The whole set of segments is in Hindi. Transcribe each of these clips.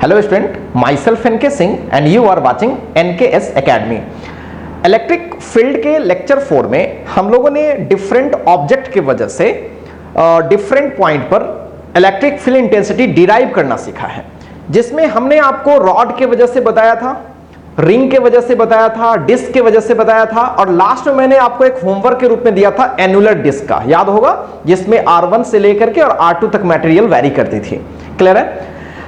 Hello student, myself NK Singh and you are watching NKS academy. Electric field के लेक्चर 4 में हम लोगों ने डिफरेंट ऑब्जेक्ट की वजह से डिफरेंट पॉइंट पर इलेक्ट्रिक फील्ड इंटेंसिटी डिराइव करना सीखा है, जिसमें हमने आपको रॉड के वजह से बताया था, रिंग के वजह से बताया था, डिस्क के वजह से बताया था, और लास्ट में मैंने आपको एक होमवर्क के रूप में दिया था एनुलर डिस्क का, याद होगा, जिसमें R1 से लेकर के और R2 तक मटेरियल वेरी करती थी। क्लियर है?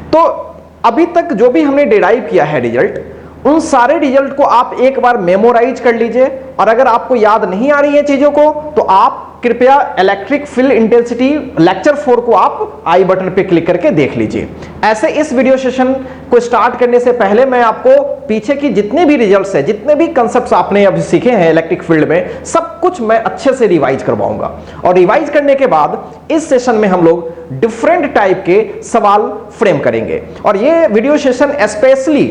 तो अभी तक जो भी हमने डिराइव किया है रिजल्ट, उन सारे रिजल्ट को आप एक बार मेमोराइज कर लीजिए, और अगर आपको याद नहीं आ रही है चीजों को तो आप कृपया इलेक्ट्रिक फील्ड इंटेंसिटी लेक्चर 4 को आप आई बटन पे क्लिक करके देख लीजिए। ऐसे इस वीडियो सेशन को स्टार्ट करने से पहले मैं आपको पीछे की जितने भी रिजल्ट्स है, जितने भी कंसेप्ट्स आपने अभी सीखे हैं इलेक्ट्रिक फील्ड में, सब कुछ मैं अच्छे से रिवाइज करवाऊंगा। और रिवाइज करने के बाद इस सेशन में हम लोग डिफरेंट टाइप के सवाल फ्रेम करेंगे, और ये वीडियो सेशन स्पेशली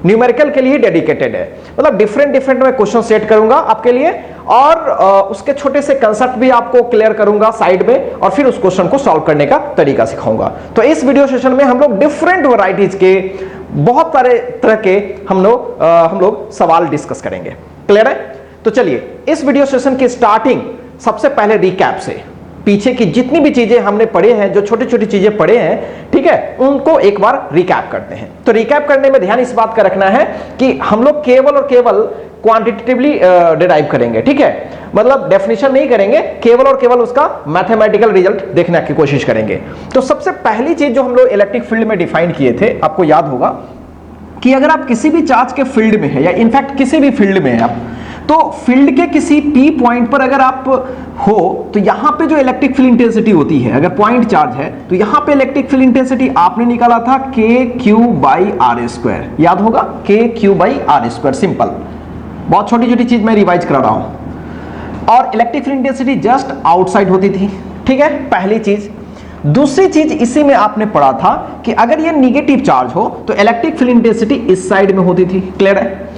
न्यूमेरिकल के लिए डेडिकेटेड है। मतलब डिफरेंट मैं क्वेश्चन सेट करूंगा आपके लिए, और उसके छोटे से कंसेप्ट भी आपको क्लियर करूंगा साइड में, और फिर उस क्वेश्चन को सॉल्व करने का तरीका सिखाऊंगा। तो इस वीडियो सेशन में हम लोग डिफरेंट वैरायटीज के बहुत सारे तरह के हम लोग सवाल डिस्कस करेंगे। क्लियर है? तो चलिए इस वीडियो सेशन की स्टार्टिंग सबसे पहले रिकैप से, पीछे की जितनी भी चीजें हमने पढ़े हैं, जो छोटी छोटी चीजें पढ़े हैं, ठीक है, उनको एक बार रिकैप करते हैं। तो रिकैप करने में ध्यान इस बात का रखना है कि हम लोग केवल और केवल क्वांटिटेटिवली डिराइव करेंगे, ठीक है, मतलब डेफिनेशन नहीं करेंगे, केवल और केवल उसका मैथमेटिकल रिजल्ट देखने की कोशिश करेंगे। तो सबसे पहली चीज जो हम लोग इलेक्ट्रिक फील्ड में डिफाइन किए थे, आपको याद होगा कि अगर आप किसी भी चार्ज के फील्ड में है, या इनफैक्ट किसी भी फील्ड में है आप, तो फील्ड के किसी पी पॉइंट पर अगर आप हो तो यहां पे जो इलेक्ट्रिक फील्ड इंटेंसिटी होती है, अगर पॉइंट चार्ज है तो यहां पे इलेक्ट्रिक फील्ड इंटेंसिटी आपने निकाला था KQ/R²। याद होगा, KQ/R²। सिंपल, बहुत छोटी छोटी चीज मैं रिवाइज करा रहा हूं। और electric field intensity just outside होती थी, ठीक है, पहली चीज। दूसरी चीज इसी में आपने पढ़ा था कि अगर ये निगेटिव चार्ज हो तो इलेक्ट्रिक फील्ड इंटेंसिटी इस साइड में होती थी। क्लियर है?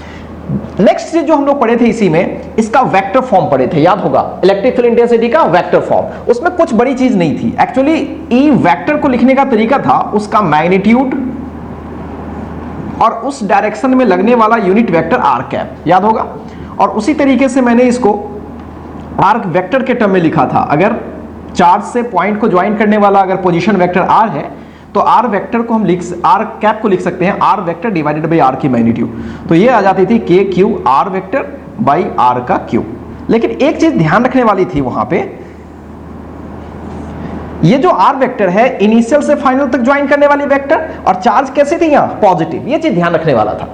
नेक्स्ट चीज जो हम लोग पढ़े थे इसी में, इसका वेक्टर फॉर्म पढ़े थे, याद होगा, इलेक्ट्रिक फील्ड इंटेंसिटी का वेक्टर फॉर्म। उसमें कुछ बड़ी चीज नहीं थी एक्चुअली। ई वेक्टर को लिखने का तरीका था उसका मैग्नीट्यूड और उस डायरेक्शन में लगने वाला यूनिट वेक्टर आर कैप, याद होगा। और उसी तरीके से मैंने इसको आर्क वेक्टर के टर्म में लिखा था। अगर चार्ज से पॉइंट को ज्वाइन करने वाला अगर पोजीशन वेक्टर आर है तो आर वेक्टर को हम आर कैप को लिख सकते हैं R vector divided by R की मैग्नीट्यूड। तो ये आ जाती थी KQ R vector by R का क्यूब। लेकिन एक चीज ध्यान रखने वाली थी वहां पे, ये जो आर वेक्टर है इनिशियल से फाइनल तक ज्वाइन करने वाली वेक्टर, और चार्ज कैसे थी यहां, पॉजिटिव। ये चीज ध्यान रखने वाला था।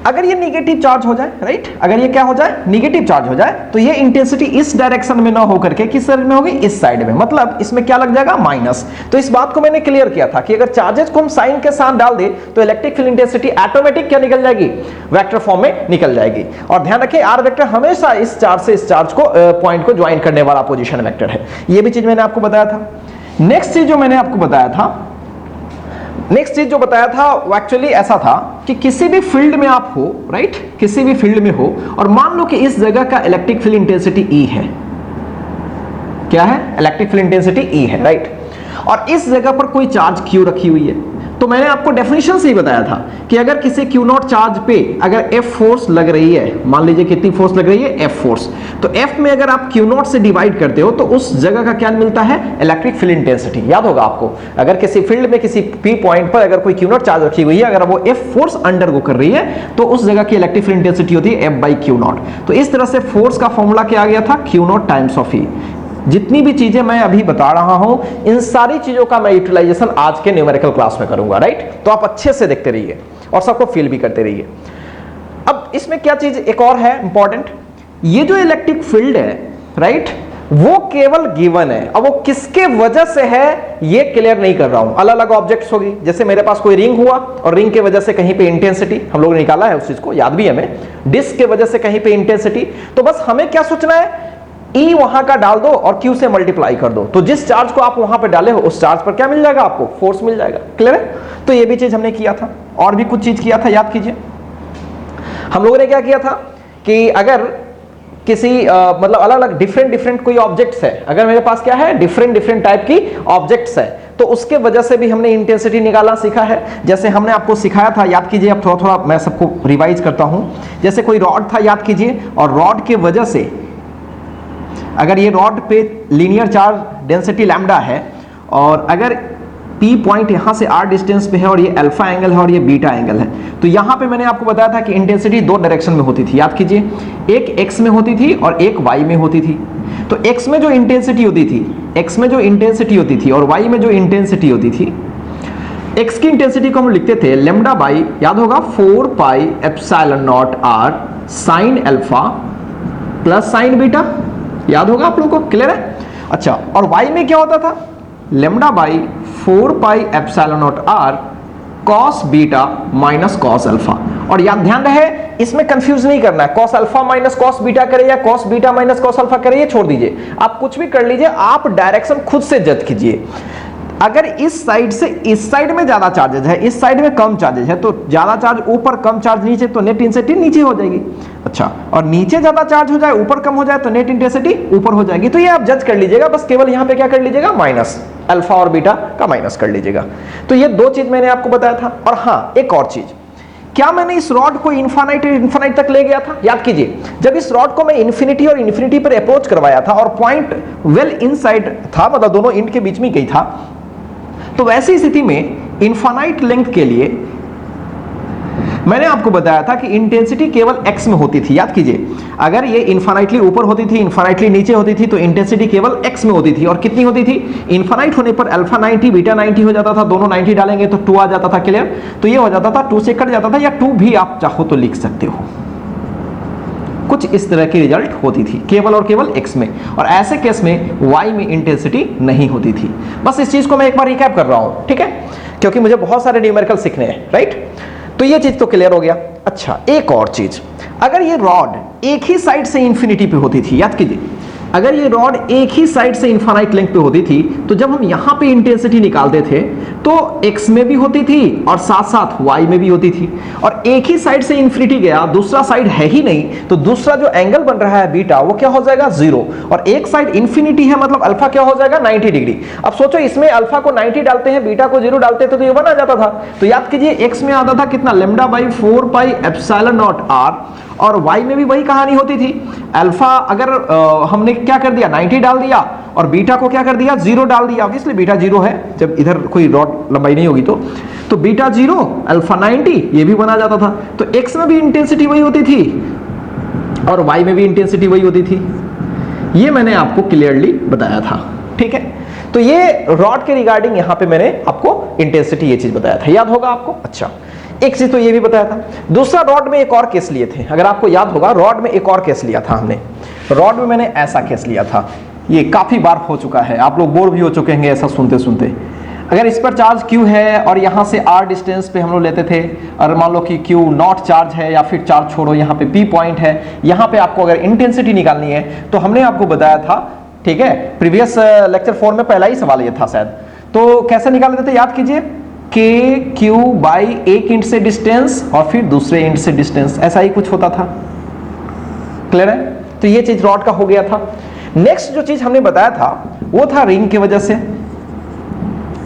अगर ये निगेटिव चार्ज हो जाए, राइट, अगर ये क्या हो जाए, निगेटिव चार्ज हो जाए, तो ये इंटेंसिटी इस डायरेक्शन में ना होकर के किस साइड में होगी, इस साइड में, मतलब इसमें क्या लग जाएगा, माइनस। तो इस बात को मैंने क्लियर किया था कि अगर चार्जेस को हम साइन के साथ डाल दे तो इलेक्ट्रिक फील्ड इंटेंसिटी ऑटोमेटिक क्या निकल जाएगी, वेक्टर फॉर्म में निकल जाएगी। और ध्यान रखें आर वेक्टर हमेशा इस चार्ज से इस चार्ज को पॉइंट को ज्वाइन करने वाला पोजिशन वेक्टर है। ये भी चीज मैंने आपको बताया था। नेक्स्ट चीज जो मैंने आपको बताया था, नेक्स्ट चीज जो बताया था वो एक्चुअली ऐसा था कि किसी भी फील्ड में आप हो, राइट, किसी भी फील्ड में हो, और मान लो कि इस जगह का इलेक्ट्रिक फील्ड इंटेंसिटी E है। क्या है? इलेक्ट्रिक फील्ड इंटेंसिटी E है, राइट। और इस जगह पर कोई चार्ज Q रखी हुई है। तो मैंने आपको डेफिनेशन से ही बताया था कि अगर किसी Q0 चार्ज पे अगर F फोर्स लग रही है, मान लीजिए कितनी फोर्स लग रही है, F फोर्स, तो F में अगर आप Q0 से डिवाइड करते हो तो उस जगह का क्या मिलता है, इलेक्ट्रिक फील्ड इंटेंसिटी। याद होगा आपको, अगर किसी फील्ड में किसी P पॉइंट पर अगर कोई Q0 चार्ज रखी हुई है, अगर वो F फोर्स अंडरगो कर रही है तो उस जगह की इलेक्ट्रिक फील्ड इंटेंसिटी होती है F/Q0। तो इस तरह से फोर्स का फॉर्मूला क्या आ गया था, Q0 टाइम्स ऑफ E। जितनी भी चीजें मैं अभी बता रहा हूं, इन सारी चीजों का मैं यूटिलाइजेशन आज के न्यूमेरिकल क्लास में करूंगा, राइट। तो आप अच्छे से देखते रहिए और सबको फील भी करते रहिए। अब इसमें क्या चीज एक और है इंपॉर्टेंट, ये जो इलेक्ट्रिक फील्ड है, राइट, वो केवल गिवन है। अब वो किसके वजह से है ये क्लियर नहीं कर रहा हूं। अलग अलग ऑब्जेक्ट्स होगी, जैसे मेरे पास कोई रिंग हुआ और रिंग के वजह से कहीं पे इंटेंसिटी हम लोग ने निकाला है, उस चीज को याद भी है हमें, डिस्क के वजह से कहीं पे इंटेंसिटी। तो बस हमें क्या सोचना है, E वहां का डाल दो और Q से मल्टीप्लाई कर दो, तो जिस चार्ज को आप वहां पे डाले हो उस चार्ज पर क्या मिल जाएगा, आपको फोर्स मिल जाएगा। क्लियर है? तो ये भी चीज हमने किया था, और भी कुछ चीज किया था, याद कीजिए। हम लोगों ने क्या किया था कि अगर किसी मतलब अलग अलग डिफरेंट कोई ऑब्जेक्ट्स है, अगर मेरे पास क्या है डिफरेंट टाइप की ऑब्जेक्ट्स है, तो उसके वजह से भी हमने इंटेंसिटी निकालना सीखा है। जैसे हमने आपको सिखाया था, याद कीजिए, अब थोड़ा थोड़ा मैं सबको रिवाइज करता हूं। जैसे कोई रॉड था, याद कीजिए, और रॉड के वजह से अगर ये रॉड पे लीनियर चार्ज डेंसिटी लैम्डा है, और अगर P पॉइंट यहां से R डिस्टेंस पे है, और ये अल्फा एंगल है और ये बीटा एंगल है, तो यहां पे मैंने आपको बताया था कि इंटेंसिटी दो डायरेक्शन में होती थी, याद कीजिए, एक x में होती थी और एक y में होती थी। तो x में जो इंटेंसिटी होती थी, x में जो इंटेंसिटी होती थी और y में जो इंटेंसिटी होती थी, x की इंटेंसिटी को हम लिखते थे लैम्डा बाई, याद होगा, 4 pi epsilon not r sine alpha plus sign beta, याद होगा आप लोगों को, क्लियर है? अच्छा, और y में क्या होता था, lambda by 4 pi epsilon not r cos beta minus cos alpha. और याद ध्यान रहे, इसमें कंफ्यूज नहीं करना है, cos alpha minus cos beta करे या cos beta minus cos alpha करे, ये छोड़ दीजिए, आप कुछ भी कर लीजिए, आप डायरेक्शन खुद से जज कीजिए। अगर इस साइड से इस साइड में ज्यादा चार्जेज है, इस साइड में कम चार्जेज है, तो ज्यादा चार्ज ऊपर कम चार्ज नीचे, तो नेट इंटेंसिटी नीचे हो जाएगी। अच्छा, और नीचे ज्यादा चार्ज हो जाए ऊपर कम हो जाए तो नेट इंटेंसिटी ऊपर हो जाएगी। तो ये आप जज कर लीजिएगा, बस केवल यहां पे क्या कर लीजिएगा, माइनस अल्फा और बीटा का माइनस कर लीजिएगा। तो ये दो चीज मैंने आपको बताया था। और हाँ, एक और चीज, क्या मैंने इस रॉड को इन्फिनिटी तक ले गया था? याद कीजिए, जब इस रॉड को मैं इन्फिनिटी और इन्फिनिटी पर अप्रोच करवाया था और पॉइंट वेल इनसाइड था, मतलब दोनों इंड के बीच में गई था, तो वैसी स्थिति में इनफाइनाइट लेंथ के लिए मैंने आपको बताया था कि इंटेंसिटी केवल x में होती थी। याद कीजिए, अगर ये इनफाइनाइटली ऊपर होती थी, इनफाइनाइटली नीचे होती थी, तो इंटेंसिटी केवल x में होती थी। और कितनी होती थी? इनफाइनाइट होने पर अल्फा 90 बीटा 90 हो जाता था, दोनों 90 डालेंगे तो 2 आ जाता था, क्लियर? तो ये हो जाता था, 2 से कट जाता था, या 2 भी आप चाहो तो लिख सकते हो। कुछ इस तरह की रिजल्ट होती थी केवल और केवल x में, और ऐसे केस में y में इंटेंसिटी नहीं होती थी। बस इस चीज को मैं एक बार रिकैप कर रहा हूं, ठीक है, क्योंकि मुझे बहुत सारे न्यूमेरिकल सीखने हैं, राइट? तो ये चीज तो क्लियर हो गया। अच्छा, एक और चीज, अगर ये रॉड एक ही साइड से इंफिनिटी पे होती थी, याद कीजिए, अगर ये रॉड एक ही साइड से इनफाइनाइट लेंथ पे होती थी, तो जब हम यहां पे इंटेंसिटी निकालते थे तो x में भी होती थी और साथ साथ y में भी होती थी। और एक ही साइड से इंफिनिटी गया, दूसरा साइड है ही नहीं, तो दूसरा जो एंगल बन रहा है बीटा, वो क्या हो जाएगा, 0। और एक साइड इंफिनिटी है, मतलब अल्फा क्या हो जाएगा, 90 डिग्री। अब सोचो, इसमें अल्फा को 90 डालते हैं, बीटा को 0 डालते थे, तो ये 1 आ जाता था। तो याद कीजिए, x में आता था कितना, lambda by 4 pi epsilon not r, और y में भी वही कहानी होती थी। अल्फा अगर हमने क्या कर दिया, 90 डाल दिया, और बीटा को क्या कर दिया, 0 डाल दिया। ऑब्वियसली बीटा 0 है, जब इधर कोई रॉड लंबाई नहीं होगी तो बीटा 0 अल्फा 90, ये भी बना जाता था। तो x में भी इंटेंसिटी वही होती थी और y में भी इंटेंसिटी वही होती थी। ये मैंने आपको क्लियरली बताया था, ठीक है? तो ये रॉड के रिगार्डिंग यहां पे मैंने आपको इंटेंसिटी ये चीज बताया था, याद होगा आपको? अच्छा, एक चीज तो ये भी बताया था। दूसरा, रॉड में एक और केस लिए थे, अगर आपको याद होगा, रॉड में एक और केस लिया था हमने। रॉड में मैंने ऐसा केस लिया था, ये काफी बार हो चुका है, आप लोग बोर भी हो चुके हैं ऐसा सुनते सुनते। अगर इस पर चार्ज Q है और यहाँ से R डिस्टेंस पे हम लोग लेते थे, और मान लो कि Q नॉट चार्ज है, या फिर चार्ज छोड़ो, यहाँ पे P पॉइंट है, यहाँ पे आपको अगर इंटेंसिटी निकालनी है, तो हमने आपको बताया था, ठीक है, प्रीवियस लेक्चर 4 में पहला ही सवाल ये था शायद, तो कैसे निकाल देते थे, याद कीजिए, k q बाई एक इंच से डिस्टेंस और फिर दूसरे इंच से डिस्टेंस, ऐसा ही कुछ होता था, क्लियर है? तो ये चीज रॉड का हो गया था। नेक्स्ट जो चीज हमने बताया था वो था रिंग की वजह से।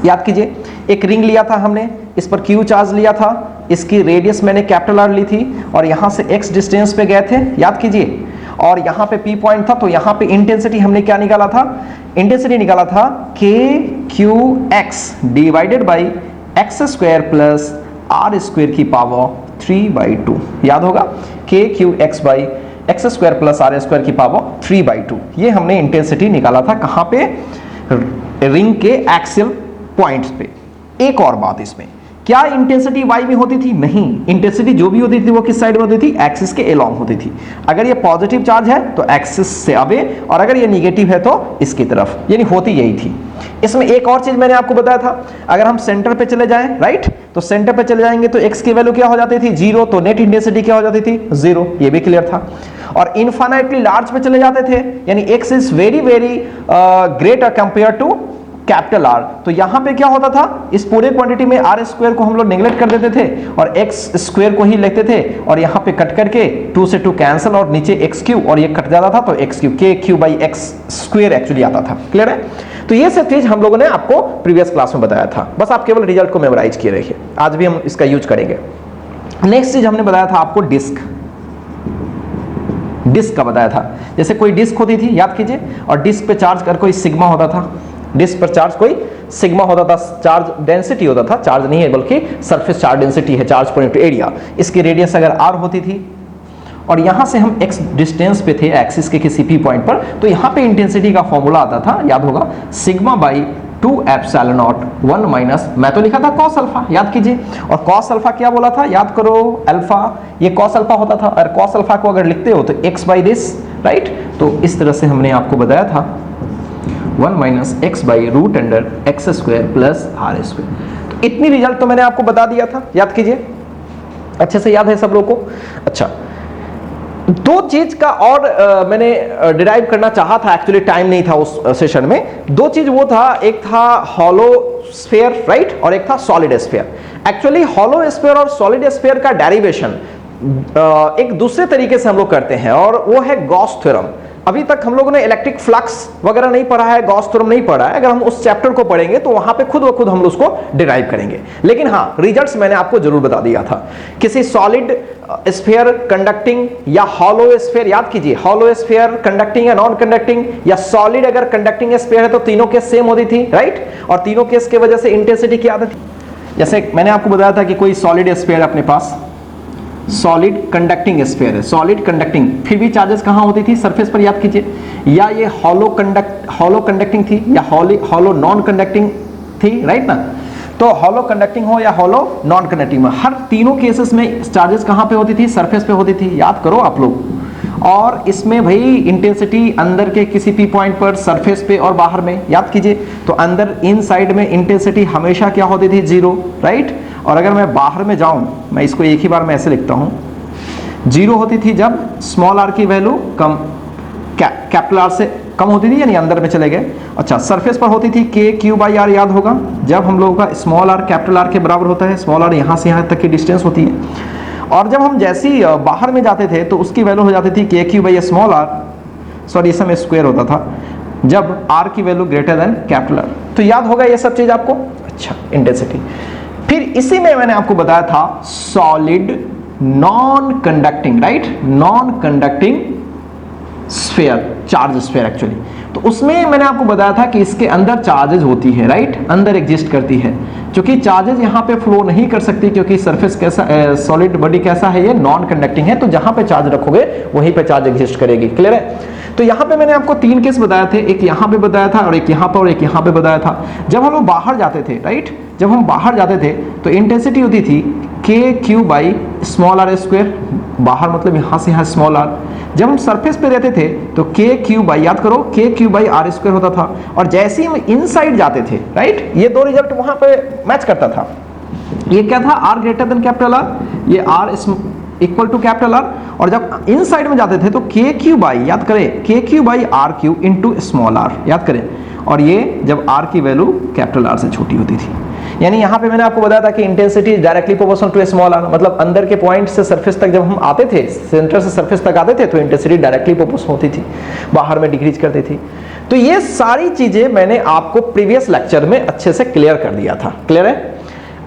याद कीजिए, एक रिंग लिया था हमने, इस पर q चार्ज लिया था, इसकी रेडियस मैंने कैपिटल R ली थी, और यहां से x डिस्टेंस पे गए थे, याद कीजिए, और यहां पे P पॉइंट था, तो यहां पे इंटेंसिटी हमने क्या निकाला था, इंटेंसिटी निकाला था k q x divided by x square plus are square की पावर 3/2, याद होगा, k q x by x square plus are square की पावर 3/2। ये हमने इंटेंसिटी निकाला था कहां पे, रिंग के एक्सियल पॉइंट्स पे। एक और बात, इसमें क्या इंटेंसिटी y में होती थी? नहीं, इंटेंसिटी जो भी होती थी वो किस साइड में होती थी, एक्सिस के अलोंग होती थी। अगर ये पॉजिटिव चार्ज है तो एक्सिस से अवे, और अगर ये निगेटिव है तो इसकी तरफ, यानी होती यही थी। इसमें एक और चीज मैंने आपको बताया था, अगर हम सेंटर पे चले जाएं, राइट, तो सेंटर पे चले जाएंगे तो x की वैल्यू क्या हो जाती थी, 0, तो नेट इंटेंसिटी क्या हो जाती थी, 0, ये भी क्लियर था। और इनफाइनाइटली लार्ज पे चले जाते थे, यानी x is very very greater compare to capital R. तो यहां पे क्या होता था, इस पूरे क्वांटिटी में आर स्क्वायर को हम लोग नेग्लेक्ट कर देते थे और एक्स स्क्वायर को ही लिखते थे, और यहां पे कट करके 2 से 2 कैंसिल और नीचे एक्स क्यूब और ये कट जाता था, तो एक्स क्यूब के cube by x square actually आता था। क्लियर है? तो ये सब चीज हम लोगों ने आपको प्रीवियस क्लास में बताया था, बस आप केवल रिजल्ट को मेमोराइज किए रहिए, आज भी हम इसका यूज करेंगे। नेक्स्ट चीज हमने बताया था आपको डिस्क का बताया था। जैसे कोई डिस्क होती थी, याद कीजिए, और डिस्क पे चार्ज कर कोई सिग्मा होता था, डिस्क पर चार्ज कोई सिग्मा होता था, चार्ज डेंसिटी होता था, चार्ज नहीं है बल्कि सरफेस चार्ज डेंसिटी है, चार्ज पर इनटू एरिया। इसकी रेडियस अगर आर होती थी और यहां से हम एक्स डिस्टेंस पे थे एक्सिस के किसी भी पॉइंट पर, तो यहां पे इंटेंसिटी का फॉर्मूला आता था, याद होगा, sigma by 2 epsilon not 1 minus, मैं तो लिखा था कॉस अल्फा, याद कीजिए, और कॉस अल्फा क्या बोला था, याद करो, अल्फा, ये कॉस अल्फा होता था, और कॉस अल्फा को अगर लिखते हो तो एक्स बाई दिस, राइट। तो इस तरह से हमने आपको बताया था 1 minus X by root under X square plus are square. तो इतनी रिजल्ट तो मैंने आपको बता दिया था, याद कीजिए, अच्छे से याद है सब लोगों को। अच्छा, दो चीज का और मैंने डिराइव करना चाहा था, एक्चुअली टाइम नहीं था उस सेशन में। दो चीज वो था, एक था हॉलो स्फीयर, राइट, और एक था solid sphere. Actually hollow sphere और सॉलिड स्फीयर का डेरिवेशन एक दूसरे तरीके से हम लोग करते हैं, और वो है गॉस थ्योरम। अभी तक हम लोगों ने इलेक्ट्रिक फ्लक्स वगैरह नहीं पढ़ा है, गॉस थ्योरम नहीं पढ़ा है। अगर हम उस चैप्टर को पढ़ेंगे तो वहां पे खुद ब खुद हम लोग उसको डिराइव करेंगे। लेकिन हाँ, रिजल्ट्स मैंने आपको जरूर बता दिया था। किसी सॉलिड स्फीयर कंडक्टिंग या हॉलो स्फीयर, याद कीजिए, हॉलो स्फीयर कंडक्टिंग या नॉन कंडक्टिंग, या सॉलिड अगर कंडक्टिंग स्फीयर है तो तीनों केस सेम होती थी, राइट, और तीनों केस की वजह से इंटेंसिटी क्या आती थी। जैसे मैंने आपको बताया था कि कोई सॉलिड स्फीयर अपने पास, सॉलिड कंडक्टिंग स्फीयर है, सॉलिड कंडक्टिंग, फिर भी चार्जेस कहां होती थी, सरफेस पर, याद कीजिए, या ये हॉलो कंडक्टिंग थी या हॉलो नॉन कंडक्टिंग थी, राइट ना। तो हॉलो कंडक्टिंग हो या हॉलो नॉन कंडक्टिंग में, हर तीनों केसेस में चार्जेस कहां पे होती थी, सरफेस पे होती थी, याद करो आप लोग। और इसमें भाई इंटेंसिटी अंदर के किसी भी पॉइंट पर, सरफेस पे और बाहर में, याद कीजिए, तो अंदर इन साइड में इंटेंसिटी हमेशा क्या होती थी, 0, राइट। और अगर मैं बाहर में जाऊं, मैं इसको एक ही बार में ऐसे लिखता हूं, 0 होती थी जब स्मॉल आर की वैल्यू कम कैपिटल आर से कम होती थी, यानी अंदर में चले गए। अच्छा, सरफेस पर होती थी के क्यू बाई आर, याद होगा, जब हम लोगों का स्मॉल आर कैपिटल आर के बराबर होता है, स्मॉल आर यहां से यहां तक की डिस्टेंस होती है। और जब हम जैसे ही बाहर में जाते थे तो उसकी वैल्यू हो जाती थी K Q by small R, sorry इसमें स्क्वायर होता था, जब आर की value greater than capital R. तो याद होगा ये सब चीज आपको। अच्छा, इंटेंसिटी। फिर इसी में मैंने आपको बताया था solid non conducting, right, non conducting sphere, charge sphere actually. तो उसमें मैंने आपको बताया था कि इसके अंदर चार्जेस होती है, राइट, अंदर एग्जिस्ट करती है, क्योंकि चार्जेस यहाँ पे फ्लो नहीं कर सकती, क्योंकि सरफेस कैसा, सॉलिड बॉडी कैसा है, ये नॉन कंडक्टिंग है, तो जहां पे चार्ज रखोगे वहीं पे चार्ज एग्जिस्ट करेगी। क्लियर है? तो यहाँ पे मैंने आपको 3 केस बताए थे, एक यहाँ पे बताया था और एक यहाँ पर और एक यहाँ पे बताया था। जब हम लोग बाहर जाते थे, राइट, जब हम बाहर जाते थे तो इंटेंसिटी होती थी K Q by small R square, बाहर मतलब यहाँ से यहाँ स्मॉल आर। जब हम सरफेस पे रहते थे तो के क्यू बाई, याद करो, के क्यू बाई आर स्क्वायर होता था। और जैसे ही हम इनसाइड जाते थे, राइट, ये दो रिजल्ट वहां पे मैच करता था। ये क्या था, r greater than capital R, ये r equal to capital R. और जब इनसाइड में जाते थे तो के क्यू बाई, याद करें, K Q by R Q into small R, याद करें, और ये जब आर की वैल्यू कैपिटल आर से छोटी होती थी। यानी यहाँ पे मैंने आपको बताया था कि intensity directly proportional to small R, मतलब अंदर के पॉइंट से सरफेस तक जब हम आते थे, सेंटर से सरफेस तक आते थे तो इंटेंसिटी डायरेक्टली प्रोपोर्शनल होती थी, बाहर में डिक्रीज करती थी। तो ये सारी चीजें मैंने आपको प्रीवियस लेक्चर में अच्छे से क्लियर कर दिया था। क्लियर है?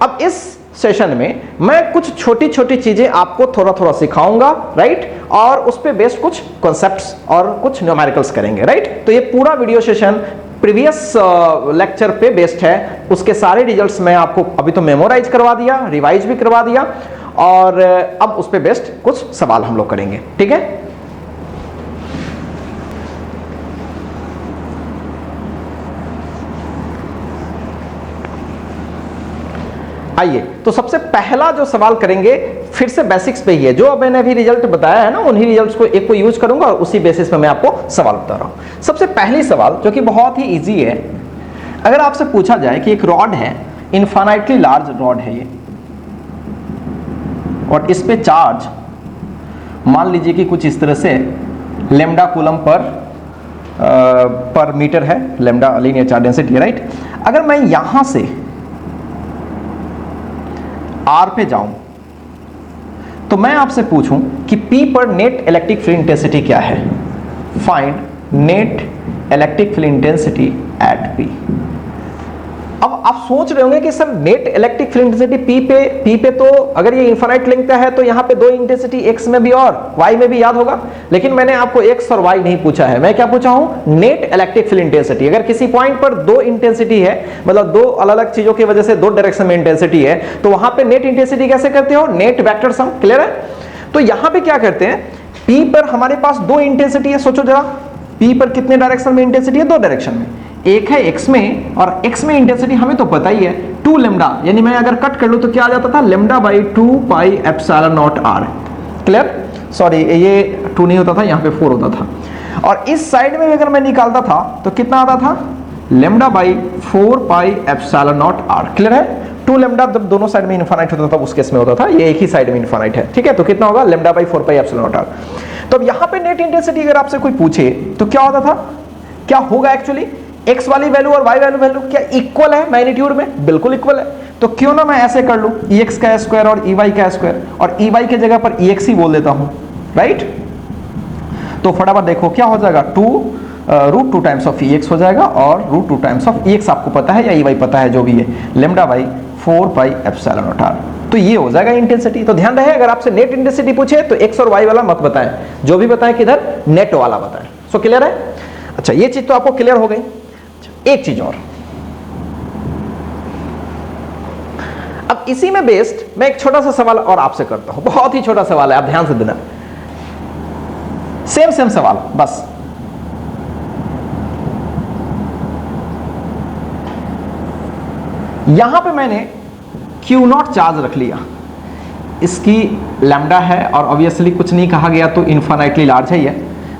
अब इस सेशन में मैं कुछ छोटी छोटी चीजें आपको थोड़ा थोड़ा सिखाऊंगा, राइट, और उस पे बेस्ड कुछ कॉन्सेप्ट्स और कुछ न्यूमेरिकल्स करेंगे, राइट। तो ये पूरा वीडियो सेशन प्रीवियस लेक्चर पे बेस्ड है, उसके सारे रिजल्ट्स मैं आपको अभी तो मेमोराइज करवा दिया, रिवाइज भी करवा दिया, और अब उस पे बेस्ड कुछ सवाल हम लोग करेंगे, ठीक है। आइए, तो सबसे पहला जो सवाल करेंगे फिर से बेसिक्स पे ही है, जो मैंने अभी रिजल्ट बताया है ना, उन्हीं रिजल्ट्स को एक को यूज करूंगा और उसी बेसिस पे मैं आपको सवाल बता रहा हूं। सबसे पहली सवाल जो कि बहुत ही इजी है, अगर आपसे पूछा जाए कि एक रॉड है, इनफाइनाइटली लार्ज रॉड है ये, और इस पे चार्ज मान लीजिए कि कुछ इस तरह से लैम्डा कूलम पर मीटर है, लैम्डा लीनियर चार्ज डेंसिटी है, राइट। अगर मैं यहां से R पे जाऊं तो मैं आपसे पूछूं कि P पर नेट इलेक्ट्रिक फील्ड इंटेंसिटी क्या है, find net electric field intensity at P। अब आप सोच रहे होंगे कि sir net electric field intensity P पे तो अगर ये इनफाइनाइट लेंथ का है तो यहाँ पे दो इंटेंसिटी x में भी और y में भी याद होगा, लेकिन मैंने आपको x और y नहीं पूछा है, मैं क्या पूछा हूं, नेट इलेक्ट्रिक फील्ड इंटेंसिटी। अगर किसी पॉइंट पर दो इंटेंसिटी है, मतलब दो अलग अलग चीजों की वजह से दो डायरेक्शन में इंटेंसिटी है, तो वहां पे नेट इंटेंसिटी कैसे करते हो, नेट वेक्टर सम। क्लियर है? तो यहां पे क्या करते हैं, P पर हमारे पास दो इंटेंसिटी है, सोचो जरा P पर कितने डायरेक्शन में इंटेंसिटी है, दो डायरेक्शन में, एक है x में और x में इंटेंसिटी हमें तो पता ही है 2 लेमडा, यानी मैं अगर कट कर लूं तो क्या आ जाता था, lambda by 2 pi epsilon not r। Clear? Sorry ये 2 नहीं होता था, यहां पे 4 होता था। और इस साइड में अगर मैं निकालता था तो कितना आता था, lambda by 4 pi epsilon not r। Clear है? 2 लेमडा जब दोनों साइड में इनफाइनाइट होता था उस केस में होता था, ये एक ही साइड में इनफाइनाइट है, ठीक है, तो कितना होगा, lambda by 4 pi epsilon not r। तो अब यहां पे नेट इंटेंसिटी अगर आपसे कोई पूछे तो क्या होता था, क्या होगा एक्चुअली, x वाली वैल्यू और y वाली वैल्यू क्या इक्वल है मैग्नीट्यूड में, बिल्कुल इक्वल है। तो क्यों ना मैं ऐसे कर लूं, ex का स्क्वायर और ey का स्क्वायर, और ey के जगह पर ex ही बोल देता हूं, राइट। तो फटाफट देखो क्या हो जाएगा, 2 टाइम्स ऑफ ex हो जाएगा, और √2 टाइम्स ऑफ ex आपको पता है या ey पता है, जो भी है, lambda by 4 pi epsilon not r। तो ये हो जाएगा इंटेंसिटी। तो ध्यान रहे अगर आपसे नेट इंटेंसिटी पूछे तो x और y वाला मत बताएं, जो भी बताएं किधर, नेट वाला बताएं। सो क्लियर है? अच्छा, ये चीज तो आपको क्लियर हो गई। एक चीज और, अब इसी में बेस्ड मैं एक छोटा सा सवाल और आपसे करता हूं, बहुत ही छोटा सवाल है, आप ध्यान से देना, सेम सवाल बस। यहां पे मैंने Q0 चार्ज रख लिया, इसकी लैम्डा है और ऑब्वियसली कुछ नहीं कहा गया तो इनफाइनाइटली लार्ज है,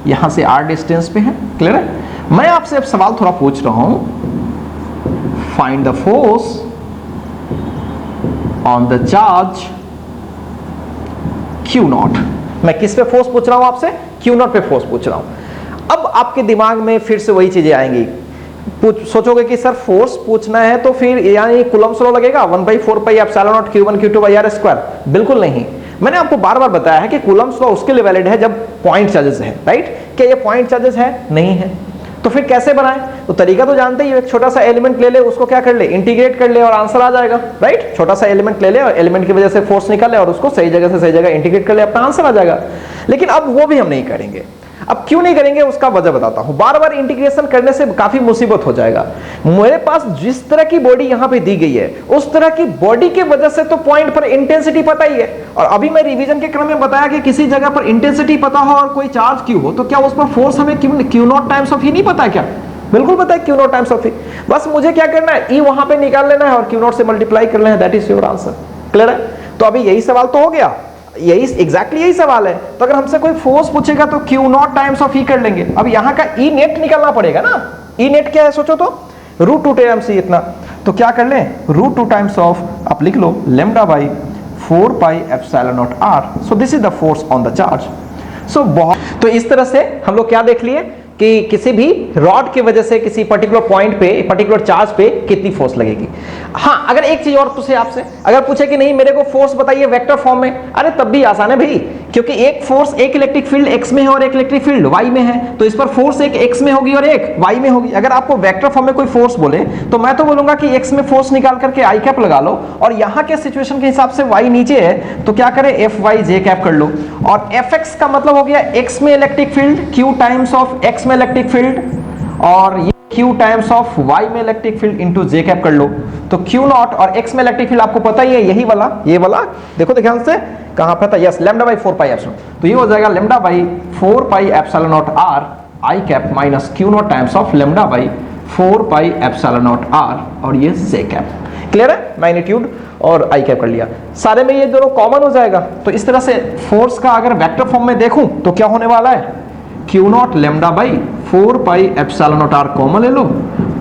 यहां से r डिस्टेंस पे है। क्लियर है? मैं आपसे अब सवाल थोड़ा पूछ रहा हूं, find the force on the charge Q0। मैं किस पे फोर्स पूछ रहा हूं आपसे, Q0 पे फोर्स पूछ रहा हूं। अब आपके दिमाग में फिर से वही चीजें आएंगी, सोचोगे कि सर फोर्स पूछना है तो फिर यानी कूलम्ब्स लॉ लगेगा, 1/4 पाई epsilon not Q1 Q2 by r square. बिल्कुल नहीं, मैंने आपको बार बार बताया है कि कूलम्ब्स लॉ उसके लिए वैलिड है जब पॉइंट चार्जेस है, राइट। क्या ये पॉइंट चार्जेस है? नहीं है, तो फिर कैसे बनाएं? तो तरीका तो जानते ही, एक छोटा सा एलिमेंट ले ले, उसको क्या कर ले, इंटीग्रेट कर ले और आंसर आ जाएगा, राइट। छोटा सा एलिमेंट ले ले और एलिमेंट की वजह से फोर्स निकाले और उसको सही जगह से सही जगह इंटीग्रेट कर ले, अपना आंसर आ जाएगा। लेकिन अब वो भी हम नहीं करेंगे। अब क्यों नहीं करेंगे उसका वजह बताता हूं। बार बार इंटीग्रेशन करने से काफी मुसीबत हो जाएगा। मेरे पास जिस तरह की बॉडी यहां पे दी गई है उस तरह की बॉडी की वजह से तो पॉइंट पर इंटेंसिटी पता ही है, और अभी मैं रिवीजन के क्रम में बताया कि किसी जगह पर इंटेंसिटी पता हो और कोई चार्ज क्यू हो तो क्या उस पर फोर्स हमें Q0 टाइम्स ऑफ ही नहीं पता है क्या? बिल्कुल पता है, Q0 टाइम्स ऑफ ही। बस मुझे क्या करना है, E वहां पे निकाल लेना है और Q0 से मल्टीप्लाई कर लेना है, that is your answer. Clear है? तो अभी यही सवाल तो हो गया, यही एग्जैक्टली यही सवाल है। तो अगर हमसे कोई फोर्स पूछेगा तो Q0 टाइम्स ऑफ ई कर लेंगे। अब यहाँ का ई नेट निकालना पड़ेगा ना। ई नेट क्या है सोचो तो, √2 टाइम्स इतना, तो क्या कर लें, √2 टाइम्स ऑफ, आप लिख लो, lambda by 4 pi epsilon not r। So this is the force on the charge. So बहुत, तो इस तरह से हम लोग क्या देख लिए कि किसी भी रॉड की वजह से किसी पर्टिकुलर पॉइंट पे, पर्टिकुलर चार्ज पे कितनी फोर्स लगेगी। हाँ, अगर एक चीज और पूछे आपसे, अगर पूछे कि नहीं मेरे को फोर्स बताइए वेक्टर फॉर्म में, अरे तब भी आसान है भाई, क्योंकि एक फोर्स, एक इलेक्ट्रिक फील्ड x में है और एक इलेक्ट्रिक फील्ड y में है, तो इस पर फोर्स एक x में होगी और एक y में होगी। अगर आपको वेक्टर फॉर्म में कोई फोर्स बोले तो मैं तो बोलूंगा कि x में फोर्स निकाल करके i कैप लगा लो, और यहाँ के सिचुएशन के हिसाब से y नीचे है तो क्या करें, fy j कैप कर लो, और fx का मतलब हो गया x में electric field, q times of x में इलेक्ट्रिक फील्ड, और ये q टाइम्स ऑफ y में electric field into j cap कर लो। तो Q0 और x में इलेक्ट्रिक फील्ड आपको पता ही है, यही वाला, ये वाला देखो तो ध्यान से, कहां पे था, yes, lambda by 4 pi epsilon. तो ये हो जाएगा lambda by 4 pi epsilon not r i cap minus Q0 times of lambda by 4 pi epsilon not r, और ये j कैप। क्लियर है? मैग्नीट्यूड और i कैप कर लिया, सारे में ये दोनों कॉमन हो जाएगा। तो इस तरह से फोर्स का अगर वेक्टर फॉर्म में देखूं तो क्या होने वाला है, Q0 lambda by 4 pi epsilon not r common ले लो,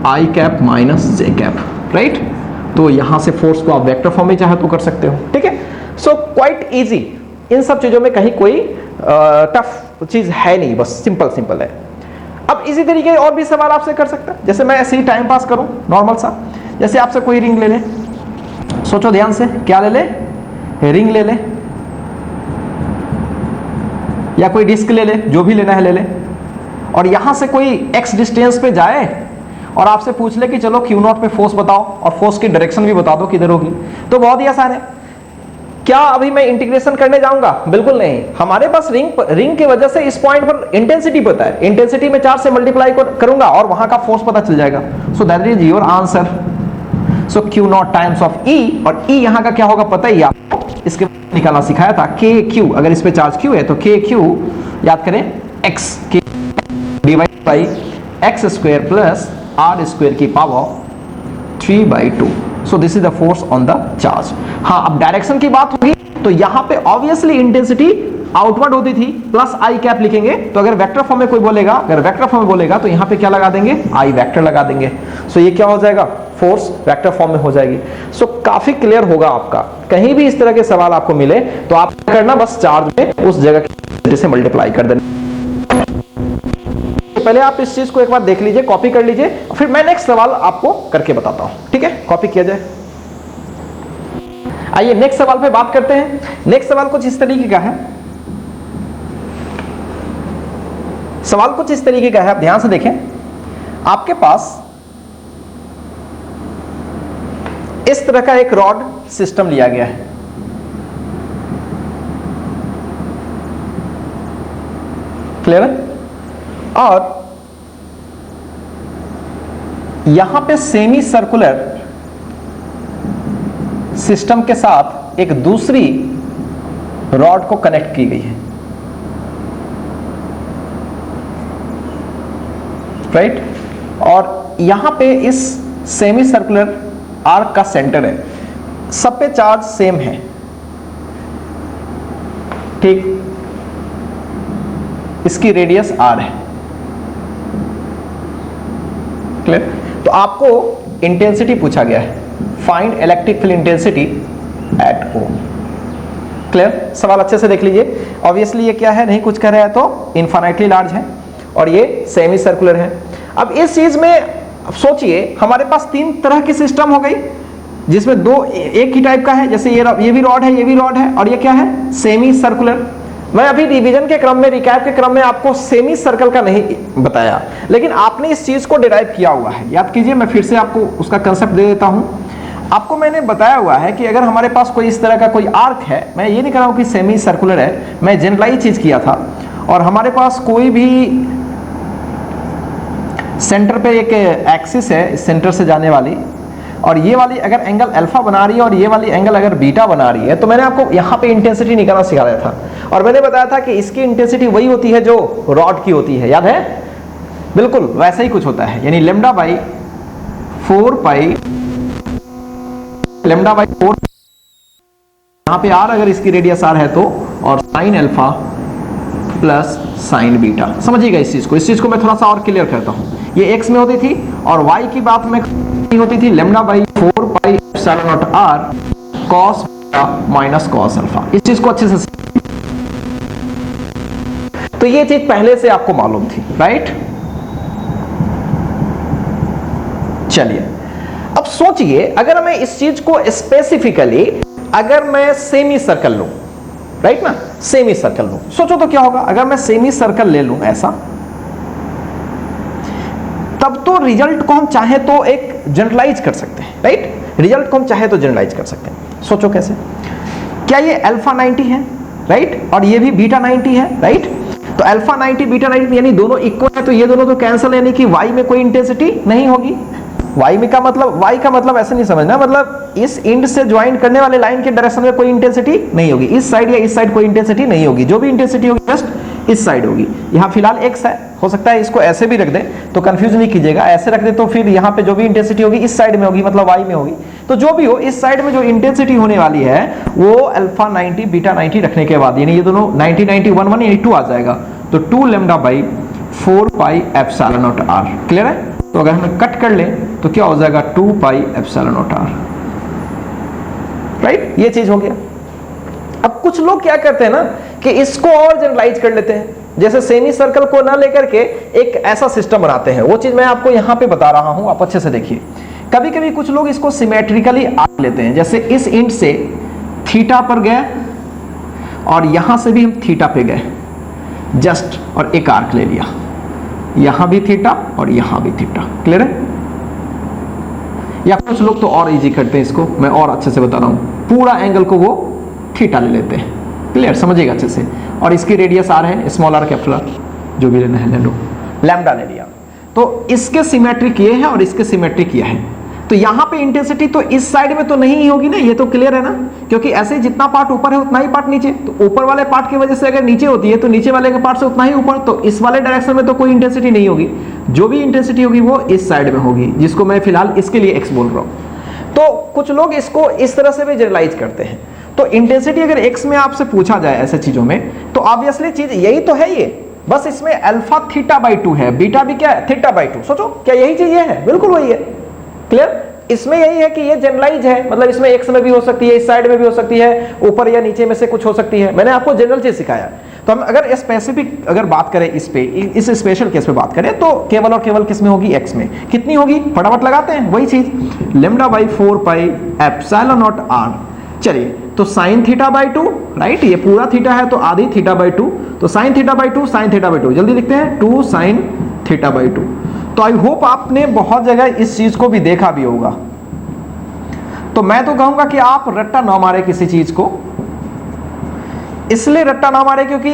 i cap minus j cap, right. तो यहां से फोर्स को आप वेक्टर फॉर्म में चाहे तो कर सकते हो, ठीक है। सो क्वाइट इजी, इन सब चीजों में कहीं कोई टफ चीज है नहीं, बस सिंपल सिंपल है। अब इसी तरीके और भी सवाल आपसे कर सकता है, जैसे मैं ऐसे ही टाइम पास करूं नॉर्मल सा, जैसे आपसे कोई रिंग ले ले, सोचो ध्यान से, क्या ले ले, रिंग ले ले या कोई डिस्क ले ले, जो भी लेना है ले ले, और यहां से कोई x डिस्टेंस पे जाए और आपसे पूछ ले कि चलो Q0 पे फोर्स बताओ और फोर्स की डायरेक्शन भी बता दो किधर होगी, तो बहुत ही आसान है। क्या अभी मैं इंटीग्रेशन करने जाऊंगा? बिल्कुल नहीं। हमारे पास रिंग की वजह से इस पॉइंट पर इंटेंसिटी पता है, इंटेंसिटी में चार्ज से मल्टीप्लाई करूंगा और वहां का फोर्स पता चल जाएगा। So that is your answer. So Q0 times of E, और E यहां का क्या होगा पता ही आपको, इसके निकालना सिखाया था, KQ, अगर इस पे चार्ज Q है तो KQ याद करें x के divide by x square plus are square की power 3/2। So this is the force on the charge. हाँ, अब डायरेक्शन की बात होगी तो यहां पे ऑब्वियसली इंटेंसिटी आउटवर्ड होती थी, प्लस आई कैप लिखेंगे, तो अगर वेक्टर फॉर्म में कोई बोलेगा, अगर वेक्टर फॉर्म में बोलेगा तो यहां पे क्या लगा देंगे, आई वेक्टर लगा देंगे। सो ये क्या हो जाएगा, फोर्स वेक्टर फॉर्म में हो जाएगी। सो काफी क्लियर होगा आपका। कहीं भी इस तरह के सवाल आपको मिले तो आप क्या करना, बस चार्ज में उस जगह की से मल्टीप्लाई कर देना। पहले आप इस चीज को एक बार देख लीजिए, कॉपी कर लीजिए, फिर मैं नेक्स्ट सवाल आपको करके बताता हूं, ठीक है? कॉपी किया जाए। आइए नेक्स्ट सवाल पे बात करते हैं। नेक्स्ट सवाल कुछ इस तरीके का है, सवाल कुछ इस तरीके का है, आप ध्यान से देखें। आपके पास इस तरह का एक रॉड सिस्टम लिया गया है, क्लियर है? और यहां पे सेमी सर्कुलर सिस्टम के साथ एक दूसरी रॉड को कनेक्ट की गई है, राइट? और यहां पे इस सेमी सर्कुलर आर्क का सेंटर है, सब पे चार्ज सेम है, ठीक? इसकी रेडियस r है, क्लियर? तो आपको इंटेंसिटी पूछा गया है, find electric field intensity at O, clear? सवाल अच्छे से देख लीजिए। ऑब्वियसली ये क्या है, नहीं कुछ कर रहा है तो इनफाइनाइटली लार्ज है और ये सेमी सर्कुलर है। अब इस चीज में सोचिए, हमारे पास तीन तरह की सिस्टम हो गई, जिसमें दो एक ही टाइप का है, जैसे ये भी रॉड है, ये भी रॉड है, और ये क्या है, सेमी सर्कुलर। मैं अभी रिवीजन के क्रम में, रिकैप के क्रम में आपको सेमी सर्कल का नहीं बताया, लेकिन आपने इस चीज को डिराइव किया हुआ है। याद कीजिए, मैं फिर से आपको उसका कंसेप्ट दे देता हूं। आपको मैंने बताया हुआ है कि अगर हमारे पास कोई इस तरह का कोई आर्क है, मैं ये नहीं कह रहा हूं कि सेमी सर्कुलर है, मैं जनरलाइज चीज किया था, और हमारे पास कोई भी सेंटर पे एक एक्सिस है सेंटर से जाने वाली, और ये वाली अगर एंगल अल्फा बना रही है और ये वाली एंगल अगर बीटा बना रही है, तो मैंने आपको यहाँ पे इंटेंसिटी निकालना सिखाया था, और मैंने बताया था कि इसकी इंटेंसिटी वही होती है जो रॉड की होती है, याद है? बिल्कुल वैसा ही कुछ होता है, यानी लेमडा बाई 4 यहाँ पे r अगर इसकी रेडियस r है तो, और sine alpha plus sign beta. समझिएगा इस चीज को मैं थोड़ा सा और क्लियर करता हूँ। ये x में होती थी और y की बात में होती थी lambda by 4 epsilon not r cos minus cos alpha. इस चीज को अच्छे से, तो ये चीज पहले से आपको मालूम थी, राइट? चलिए अब सोचिए, अगर मैं इस चीज को स्पेसिफिकली, अगर मैं सेमी सर्कल लूं, राइट ना, सेमी सर्कल लूं, सोचो तो क्या होगा अगर मैं सेमी सर्कल ले लूं ऐसा, तब तो रिजल्ट को हम चाहे तो एक जनरलाइज कर सकते हैं, राइट? रिजल्ट को हम चाहे तो जनरलाइज कर सकते हैं। सोचो कैसे, क्या ये अल्फा 90 है, राइट? और ये भी बीटा 90 है, राइट? तो अल्फा 90 बीटा 90 यानी दोनों इक्वल है, तो ये दोनों तो कैंसिल, यानी कि y में कोई इंटेंसिटी नहीं होगी। y में का मतलब ऐसे नहीं समझना, मतलब इस इंड से ज्वाइन करने वाले लाइन के डायरेक्शन में कोई इंटेंसिटी नहीं होगी, इस साइड या इस साइड कोई इंटेंसिटी नहीं होगी, जो भी इंटेंसिटी होगी जस्ट इस साइड होगी। यहाँ फिलहाल x है, हो सकता है इसको ऐसे भी रख दें तो कंफ्यूज नहीं कीजिएगा, ऐसे रख दे तो फिर यहाँ पे जो भी इंटेंसिटी होगी इस साइड में होगी, मतलब y में होगी। तो जो भी हो, इस साइड में जो इंटेंसिटी होने वाली है वो अल्फा 90 बीटा 90 रखने के बाद, यानी ये दोनों 90 90 1 1 यानी 2 आ जाएगा, तो 2 lambda by 4 pi epsilon not r। Clear है? तो अगर हम कट कर लें तो क्या हो जाएगा, 2 पाई एप्सिलॉन नॉट r, राइट? ये चीज हो गया। अब कुछ लोग क्या करते हैं ना कि इसको और जनरलाइज कर लेते हैं, जैसे सेमी सर्कल को ना लेकर के एक ऐसा सिस्टम बनाते हैं, वो चीज मैं आपको यहां पे बता रहा हूं, आप अच्छे से देखिए। कभी कभी कुछ लोग इसको सिमेट्रिकली आर्क लेते हैं, जैसे इस इंड से थीटा पर गए और यहां से भी हम थीटा पे गए जस्ट, और एक आर्क ले लिया, यहां भी थीटा और यहां भी थीटा। क्लियर है? या कुछ लोग तो और इजी करते हैं इसको, मैं और अच्छे से बता रहा हूं, पूरा एंगल को वो थीटा ले लेते हैं। क्लियर? समझिएगा अच्छे से। और इसकी रेडियस आर है, स्मॉल आर कैपिटल आर, जो भी लेना है ले लो, लैम्डा ले लिया। तो इसके सिमेट्रिक ये है और इसके सिमेट्रिक ये है। तो यहां पे इंटेंसिटी तो इस साइड में तो नहीं होगी ना, ये तो क्लियर है ना, क्योंकि ऐसे जितना पार्ट ऊपर है उतना ही पार्ट नीचे। तो ऊपर वाले पार्ट की वजह से अगर नीचे होती है तो नीचे वाले के पार्ट से उतना ही ऊपर, तो इस वाले डायरेक्शन में तो कोई इंटेंसिटी नहीं होगी। जो भी इंटेंसिटी होगी वो इस साइड में होगी, जिसको मैं फिलहाल इसके लिए एक्स बोल रहा हूं। तो कुछ लोग इसको इस तरह से भी जनरलाइज करते हैं। तो इंटेंसिटी अगर एक्स में आपसे पूछा जाए ऐसे चीजों में, तो ऑब्वियसली चीज यही तो है, ये बस इसमें अल्फा थीटा बाई 2 है, बीटा भी क्या है, थीटा बाई 2। सोचो क्या यही चीज ये है? बिल्कुल वही है। क्लियर? इसमें यही है कि ये जनरलाइज है, मतलब इसमें एक्स में भी हो सकती है, इस साइड में भी हो सकती है, ऊपर या नीचे में से कुछ हो सकती है। मैंने आपको जनरल चीज सिखाया। तो हम अगर स्पेसिफिक अगर बात करें इस पे, इस स्पेशल केस पे बात करें, तो केवल और केवल किस में होगी? एक्स में। कितनी होगी? फटाफट लगाते हैं, वही चीज, lambda by 4 pi epsilon naught R. चलिए, तो साइन थीटा बाई 2, राइट, ये पूरा थीटा है तो आधी थीटा बाई 2, तो sine theta by 2, sine theta by 2, जल्दी लिखते हैं, 2 साइन थीटा बाई 2। तो आई होप आपने बहुत जगह इस चीज को भी देखा भी होगा। तो मैं तो कहूंगा कि आप रट्टा ना मारे किसी चीज को, इसलिए रट्टा ना मारे क्योंकि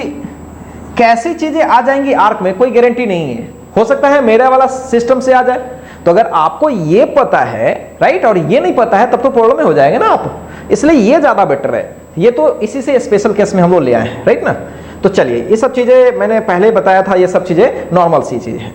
कैसी चीजें आ जाएंगी आर्क में कोई गारंटी नहीं है। हो सकता है मेरा वाला सिस्टम से आ जाए। तो अगर आपको ये पता है, राइट, और ये नहीं पता है, तब तो प्रॉब्लम में हो जाएंगे ना आप, इसलिए ये ज्यादा बेटर है। ये तो इसी से स्पेशल केस में हम लोग ले आए हैं, राइट ना। तो चलिए, ये सब चीजें मैंने पहले बताया था, ये सब चीजें नॉर्मल सी चीजें हैं।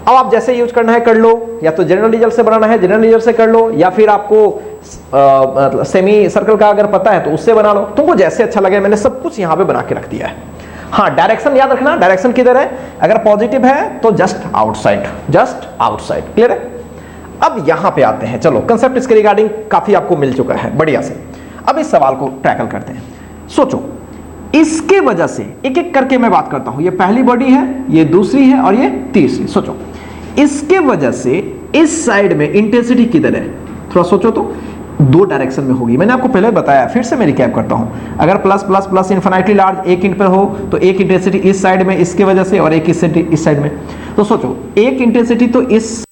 अब आप जैसे यूज करना है कर लो, या तो जनरल रिजल्ट से बनाना है जनरल रिजल्ट से कर लो, या फिर आपको सेमी सर्कल का अगर पता है तो उससे बना लो, तुमको जैसे अच्छा लगे। मैंने सब कुछ यहाँ पे बना के रख दिया है। हाँ, डायरेक्शन याद रखना, डायरेक्शन किधर है? अगर पॉजिटिव है तो just outside, just outside. Clear है? अब यहां पे आते हैं, चलो कंसेप्ट इसके रिगार्डिंग काफी आपको मिल चुका है बढ़िया से। अब इस सवाल को टैकल करते हैं। सोचो, इसके वजह से एक एक करके मैं बात करता हूं। ये पहली बॉडी है, ये दूसरी है और ये तीसरी। सोचो, इसके वजह से इस साइड में इंटेंसिटी किधर है? थोड़ा सोचो तो, दो डायरेक्शन में होगी। मैंने आपको पहले बताया, फिर से मैं रिकैप करता हूं। अगर plus plus plus infinitely large एक इंट पर हो तो एक इंटेंसिटी इस साइड में इसके वजह से और एक इस साइड में। तो सोचो, एक इंटेंसिटी तो इस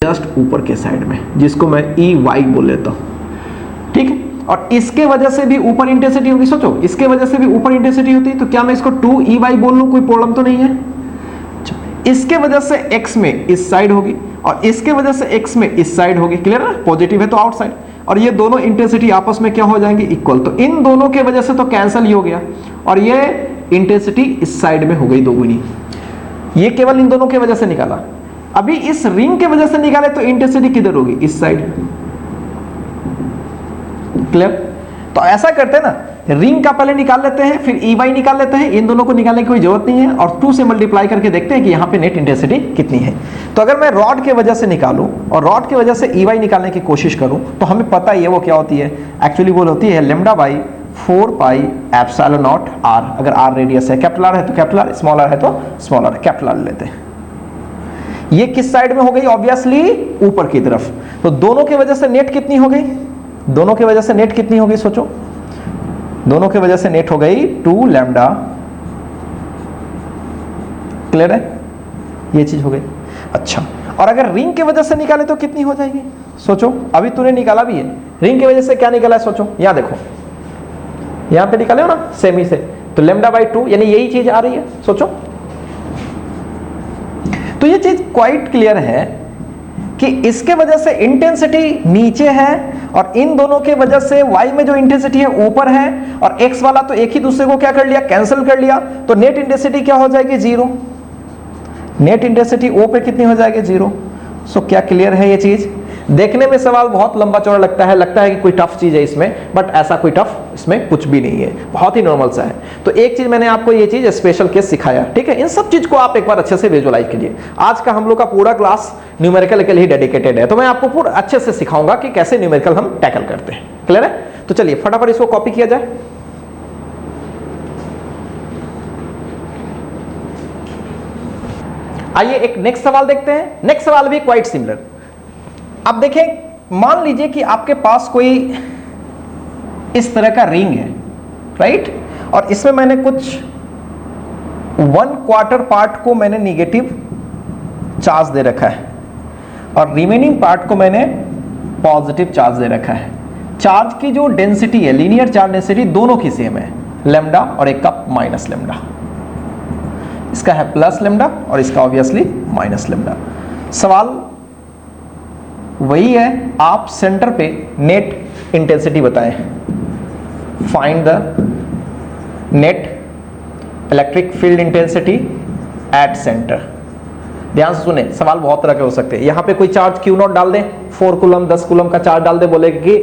जस्ट ऊपर के साइड में, जिसको मैं ई वाई बोल लेता हूं, ठीक है, और इसके वजह से भी ऊपर इंटेंसिटी होगी। सोचो, इसके वजह से भी ऊपर इंटेंसिटी होती है, तो क्या मैं इसको 2EY बोल लूं? कोई प्रॉब्लम तो नहीं है। इसके वजह से x में इस साइड होगी और इसके वजह से x में इस साइड होगी। क्लियर है? पॉजिटिव है तो आउटसाइड, और ये दोनों इंटेंसिटी आपस में क्या हो जाएंगे? इक्वल। तो इन दोनों के वजह से तो कैंसिल ही हो गया, और ये इंटेंसिटी इस साइड में हो गई दोगुनी। ये केवल इन दोनों के वजह से निकाला। अभी इस रिंग के वजह से निकाले तो इंटेंसिटी किधर होगी? इस साइड। क्लियर? तो ऐसा करते हैं ना, रिंग का पहले निकाल लेते हैं, फिर EY निकाल लेते हैं। इन दोनों को निकालने की कोई जरूरत नहीं है, और 2 से मल्टीप्लाई करके देखते हैं कि यहाँ पे नेट इंटेंसिटी कितनी है। तो अगर मैं रॉड के वजह से निकालूं और रॉड के वजह से EY निकालने की कोशिश करूं, तो हमें पता ही है वो क्या होती है। एक्चुअली वो होती है lambda by 4 pi epsilon naught R. अगर आर रेडियस है, कैपिटल आर है तो कैपिटल आर, स्मॉल आर है तो स्मॉल आर, कैपिटल आर लेते हैं। ये किस साइड में हो गई? ऑब्वियसली ऊपर की तरफ। तो दोनों की वजह से नेट कितनी हो गई? दोनों की वजह से नेट कितनी होगी? सोचो, दोनों की वजह से नेट हो गई 2 लैम्डा। क्लियर है? ये चीज हो गई। अच्छा, और अगर रिंग की वजह से निकाले तो कितनी हो जाएगी? सोचो, अभी तूने निकाला भी है, रिंग की वजह से क्या निकाला है? सोचो, यहां देखो, यहां पे निकाले हो ना सेमी से, तो लैम्डा बाई 2, यानी यही चीज आ रही है। सोचो, तो ये चीज क्वाइट क्लियर है कि इसके वजह से इंटेंसिटी नीचे है, और इन दोनों के वजह से y में जो इंटेंसिटी है ऊपर है, और x वाला तो एक ही दूसरे को क्या कर लिया? कैंसिल कर लिया। तो नेट इंटेंसिटी क्या हो जाएगी? 0। नेट इंटेंसिटी O पे कितनी हो जाएगी? 0। सो क्या क्लियर है ये चीज? देखने में सवाल बहुत लंबा चौड़ा लगता है कि कोई टफ चीज है इसमें, बट ऐसा कोई टफ इसमें कुछ भी नहीं है, बहुत ही नॉर्मल सा है। तो एक चीज मैंने आपको ये चीज स्पेशल केस सिखाया, ठीक है। इन सब चीज को आप एक बार अच्छे से विजुअलाइज कीजिए। आज का हम लोग का पूरा क्लास न्यूमेरिकल के लिए डेडिकेटेड है, तो मैं आपको पूरा अच्छे से सिखाऊंगा कि कैसे न्यूमेरिकल हम टैकल करते हैं। क्लियर है? तो चलिए फटाफट इसको कॉपी किया जाए। आइए एक नेक्स्ट सवाल देखते हैं। नेक्स्ट सवाल भी क्वाइट सिमिलर। अब देखें, मान लीजिए कि आपके पास कोई इस तरह का रिंग है, राइट, और इसमें मैंने कुछ 1/4 पार्ट को मैंने निगेटिव चार्ज दे रखा है और रिमेनिंग पार्ट को मैंने पॉजिटिव चार्ज दे रखा है। चार्ज की जो डेंसिटी है, लीनियर चार्ज डेंसिटी दोनों की सेम है, लैम्डा, और एक का माइनस लैम्डा। इसका है प्लस लैम्डा और इसका ऑब्वियसली माइनस लैम्डा। सवाल वही है, आप सेंटर पे नेट इंटेंसिटी बताएं। Find the net electric field intensity at centre. ध्यान से सुने, सवाल बहुत तरह के हो सकते हैं। यहाँ पे कोई चार्ज Q0 डाल दें, 4 कूलम 10 कूलम का चार्ज डाल दे, बोलेगा कि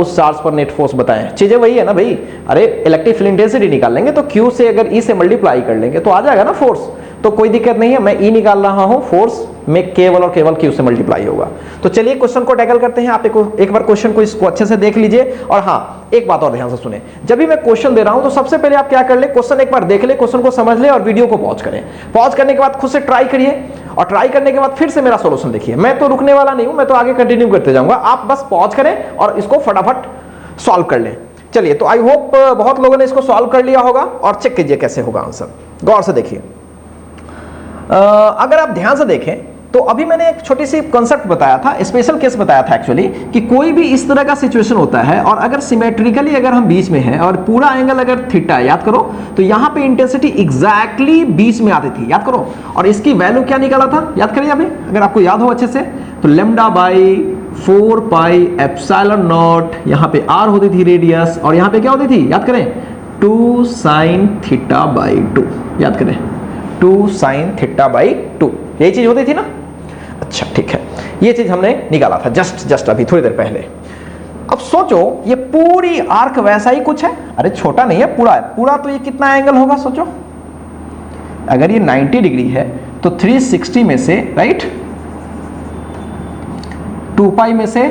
उस चार्ज पर नेट फोर्स बताएं। चीजें वही है ना भाई, अरे इलेक्ट्रिक फील्ड इंटेंसिटी निकाल लेंगे तो Q से अगर E से मल्टीप्लाई कर लेंगे तो आ जाएगा ना फोर्स, तो कोई दिक्कत नहीं है। मैं E निकाल रहा हूं, फोर्स में केवल और केवल Q से मल्टीप्लाई होगा। तो चलिए क्वेश्चन को टैकल करते हैं। आप एक बार क्वेश्चन को इसको अच्छे से देख लीजिए। और हाँ, एक बात और ध्यान से सुने, जब भी मैं क्वेश्चन दे रहा हूं तो सबसे पहले आप क्या कर ले, क्वेश्चन एक बार देख ले, क्वेश्चन को समझ ले और वीडियो को पॉज करें। पॉज करने के बाद खुद से ट्राई करिए और ट्राई करने के बाद फिर से मेरा सॉल्यूशन देखिए। मैं तो रुकने वाला नहीं हूं, मैं तो आगे कंटिन्यू करते जाऊंगा। आप बस पॉज करें और इसको फटाफट सॉल्व कर लें। चलिए, तो आई होप बहुत लोगों ने इसको सॉल्व कर लिया होगा और चेक कीजिए कैसे होगा आंसर। गौर से देखिए। अगर आप ध्यान से देखें तो अभी मैंने एक छोटी सी कॉन्सेप्ट बताया था, स्पेशल केस बताया था एक्चुअली, कि कोई भी इस तरह का सिचुएशन होता है और अगर सिमेट्रिकली अगर हम बीच में हैं और पूरा एंगल अगर थीटा है, याद करो, तो यहां पे इंटेंसिटी एग्जैक्टली बीच में आती थी, याद करो। और इसकी वैल्यू क्या निकाला था, याद करिए अभी, अगर आपको याद हो अच्छे से, तो lambda by 4 pi epsilon not, यहां पे r होती थी रेडियस, और यहां पे क्या होती थी, याद करें, 2 sin थीटा बाई 2, याद करें, 2 sin थीटा बाई 2, यही चीज होती थी ना। अच्छा ठीक है, ये चीज हमने निकाला था जस्ट अभी थोड़ी देर पहले। अब सोचो ये पूरी आर्क वैसा ही कुछ है, अरे छोटा नहीं है, पूरा है पूरा, तो ये कितना एंगल होगा सोचो। अगर ये 90 डिग्री है तो 360 में से, राइट, 2 पाई में से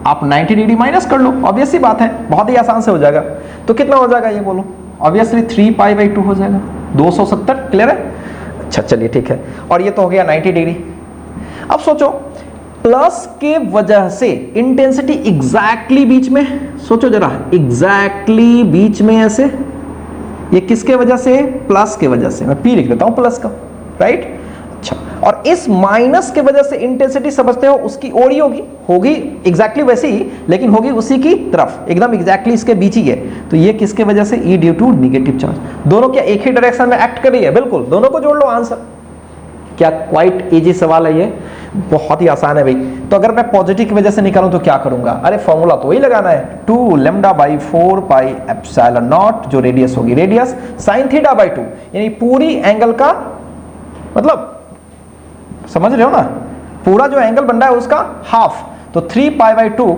आप 90 डिग्री माइनस कर लो, ऑब्वियस सी बात है, बहुत ही आसान से हो जाएगा। तो कितना हो जाएगा ये बोलो, ऑब्वियसली 3 पाई बाई 2 हो जाएगा, 270। क्लियर है? अच्छा चलिए ठीक है, और ये तो हो गया 90 डिग्री। अब सोचो प्लस के वजह से इंटेंसिटी एग्जैक्टली बीच में, सोचो जरा, एग्जैक्टली बीच में ऐसे, ये किसके वजह से, प्लस के वजह से, मैं P लिख देता हूं प्लस का, राइट। अच्छा, और इस माइनस के वजह से इंटेंसिटी समझते हो उसकी ओर ही होगी एग्जैक्टली वैसे ही, लेकिन होगी उसी की तरफ, एकदम एग्जैक्टली इसके बीच ही है। तो ये किसके वजह से, E due to negative charge. दोनों क्या एक ही डायरेक्शन में एक्ट कर रही है, बिल्कुल, दोनों को जोड़ लो आंसर। क्या क्वाइट इजी सवाल है ये, बहुत ही आसान है भाई। तो अगर मैं पॉजिटिव की वजह से निकालूं तो क्या करूंगा, अरे फॉर्मूला तो वही लगाना है, 2 lambda by 4 pi epsilon not, जो रेडियस होगी रेडियस, साइन थीटा बाई 2, यानी पूरी एंगल का, मतलब समझ रहे हो ना, पूरा जो एंगल बन रहा है उसका हाफ, तो 3 पाई बाई 2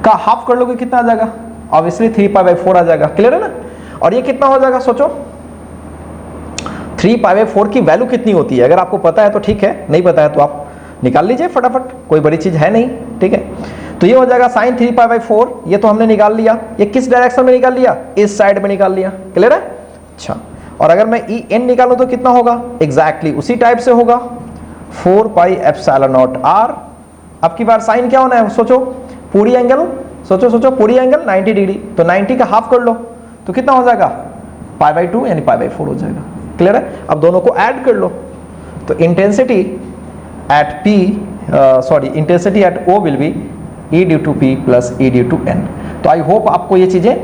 का हाफ कर लोगे कितना आ जाएगा, ऑब्वियसली 3 पाई बाई 4 आ जाएगा। क्लियर है ना? और ये कितना हो जाएगा सोचो, 3 पाई बाई 4 की वैल्यू कितनी होती है, अगर आपको पता है तो ठीक है, नहीं पता है तो आप निकाल लीजिए फटाफट, कोई बड़ी चीज है नहीं, ठीक है। तो ये हो जाएगा साइन 3 पाई बाई 4, ये तो हमने निकाल लिया। ये किस डायरेक्शन में निकाल लिया, इस साइड में निकाल लिया। क्लियर है? अच्छा, और अगर मैं ई एन निकालूं तो कितना होगा, एग्जैक्टली उसी टाइप से होगा, 4 पाई एप्सिलॉन नॉट आर। अब की बार साइन क्या होना है, सोचो पूरी एंगल, सोचो पूरी एंगल 90 डिग्री, तो 90 का हाफ कर लो तो कितना हो जाएगा, पाई बाई 2 यानी पाई बाई 4 हो जाएगा। क्लियर है? अब दोनों को ऐड कर लो, तो intensity at P, intensity at O will be E due to P plus E due to N। तो आई होप आपको ये चीजें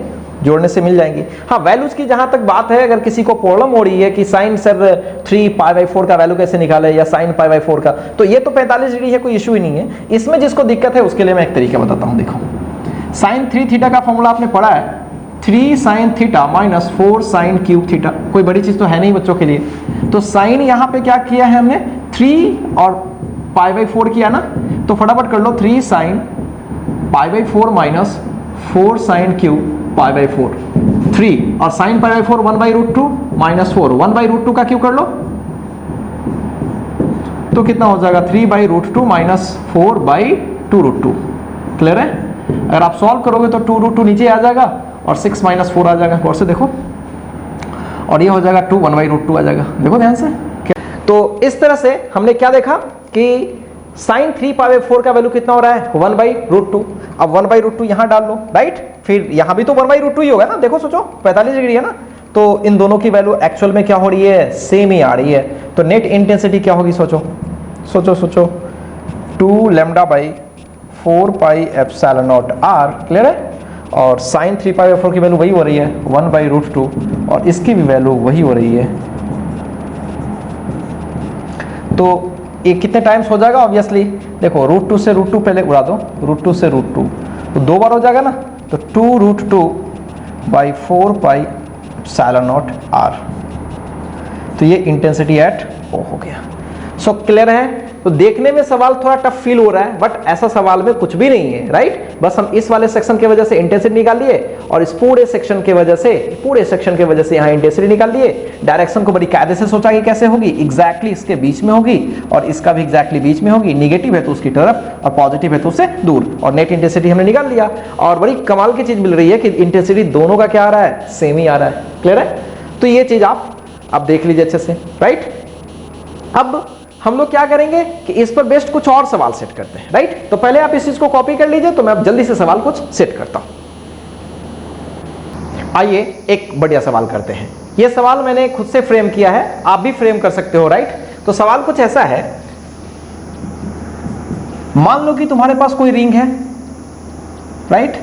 जोड़ने से मिल जाएंगी। हाँ, वैल्यूज की जहां तक बात है, अगर किसी को प्रॉब्लम हो रही है कि साइन सर 3 पाई बाई 4 का वैल्यू कैसे निकाले, या साइन पाई बाई 4 का, तो ये तो 45 डिग्री है, कोई इशू ही नहीं है। इसमें जिसको दिक्कत है उसके लिए मैं एक तरीका बताता हूं। देखो, साइन 3 थीटा का फॉर्मूला आपने पढ़ा है, 3 sine theta minus 4 sine cube theta, कोई बड़ी चीज तो है नहीं बच्चों के लिए। तो साइन यहाँ पे क्या किया है हमने, 3 और पाई बाई 4 किया ना, तो फटाफट कर लो, 3 sine pi by 4 minus 4 sine cube pi by 4, 3 और sine pi by 4 1 by root 2 minus 4, 1 by root 2 का क्यूब कर लो तो कितना हो जाएगा, 3 by root 2 minus 4 by 2 root 2। Clear है? अगर आप सॉल्व करोगे तो 2 रूट 2 नीचे आ जाएगा और 6 माइनस 4 आ जाएगा। गौर से देखो, और ये हो जाएगा 2 1 बाई रूट 2 आ जाएगा। देखो ध्यान से इस तरह से हमने क्या देखा कि sin 3π/4 का वैल्यू कितना हो रहा है 1/√2। अब 1/√2 यहां डाल लो, राइट। फिर यहां भी तो 1/√2 ही होगा ना, देखो सोचो 45 डिग्री है ना, तो इन दोनों की वैल्यू एक्चुअल में क्या हो रही है, सेम ही आ रही है। तो नेट इंटेंसिटी क्या होगी, सोचो सोचो सोचो, 2λ/4πε0r, क्लियर है। और sin 3π/4 की वैल्यू वही हो रही है 1/√2, और इसकी भी वैल्यू वही हो रही है। तो ये कितने टाइम्स हो जाएगा, ऑब्वियसली देखो √2 से √2 पहले उड़ा दो, √2 से √2 तो 2 बार हो जाएगा ना, तो 2√2/4πε0r। तो ये इंटेंसिटी एट O हो गया। सो क्लियर है। तो देखने में सवाल थोड़ा टफ फील हो रहा है, बट ऐसा सवाल में कुछ भी नहीं है, राइट। बस हम इस वाले सेक्शन के वजह से इंटेंसिटी निकाल लिए, और इस पूरे सेक्शन के वजह से यहाँ इंटेंसिटी निकाल लिए। डायरेक्शन को बड़ी कायदे से सोचा कि कैसे होगी, एग्जैक्टली इसके बीच में होगी, और इसका भी एग्जैक्टली बीच में होगी। निगेटिव है तो उसकी तरफ, और पॉजिटिव है तो उससे दूर, और नेट इंटेंसिटी हमने निकाल लिया। और बड़ी कमाल की चीज मिल रही है कि इंटेंसिटी दोनों का क्या आ रहा है, सेम ही आ रहा है। क्लियर है। तो ये चीज आप अब देख लीजिए अच्छे से, राइट। अब हम लोग क्या करेंगे कि इस पर बेस्ड कुछ और सवाल सेट करते हैं, राइट। तो पहले आप इस चीज को कॉपी कर लीजिए, तो मैं अब जल्दी से सवाल कुछ सेट करता हूं। आइए एक बढ़िया सवाल करते हैं। यह सवाल मैंने खुद से फ्रेम किया है, आप भी फ्रेम कर सकते हो, राइट। तो सवाल कुछ ऐसा है, मान लो कि तुम्हारे पास कोई रिंग है, राइट।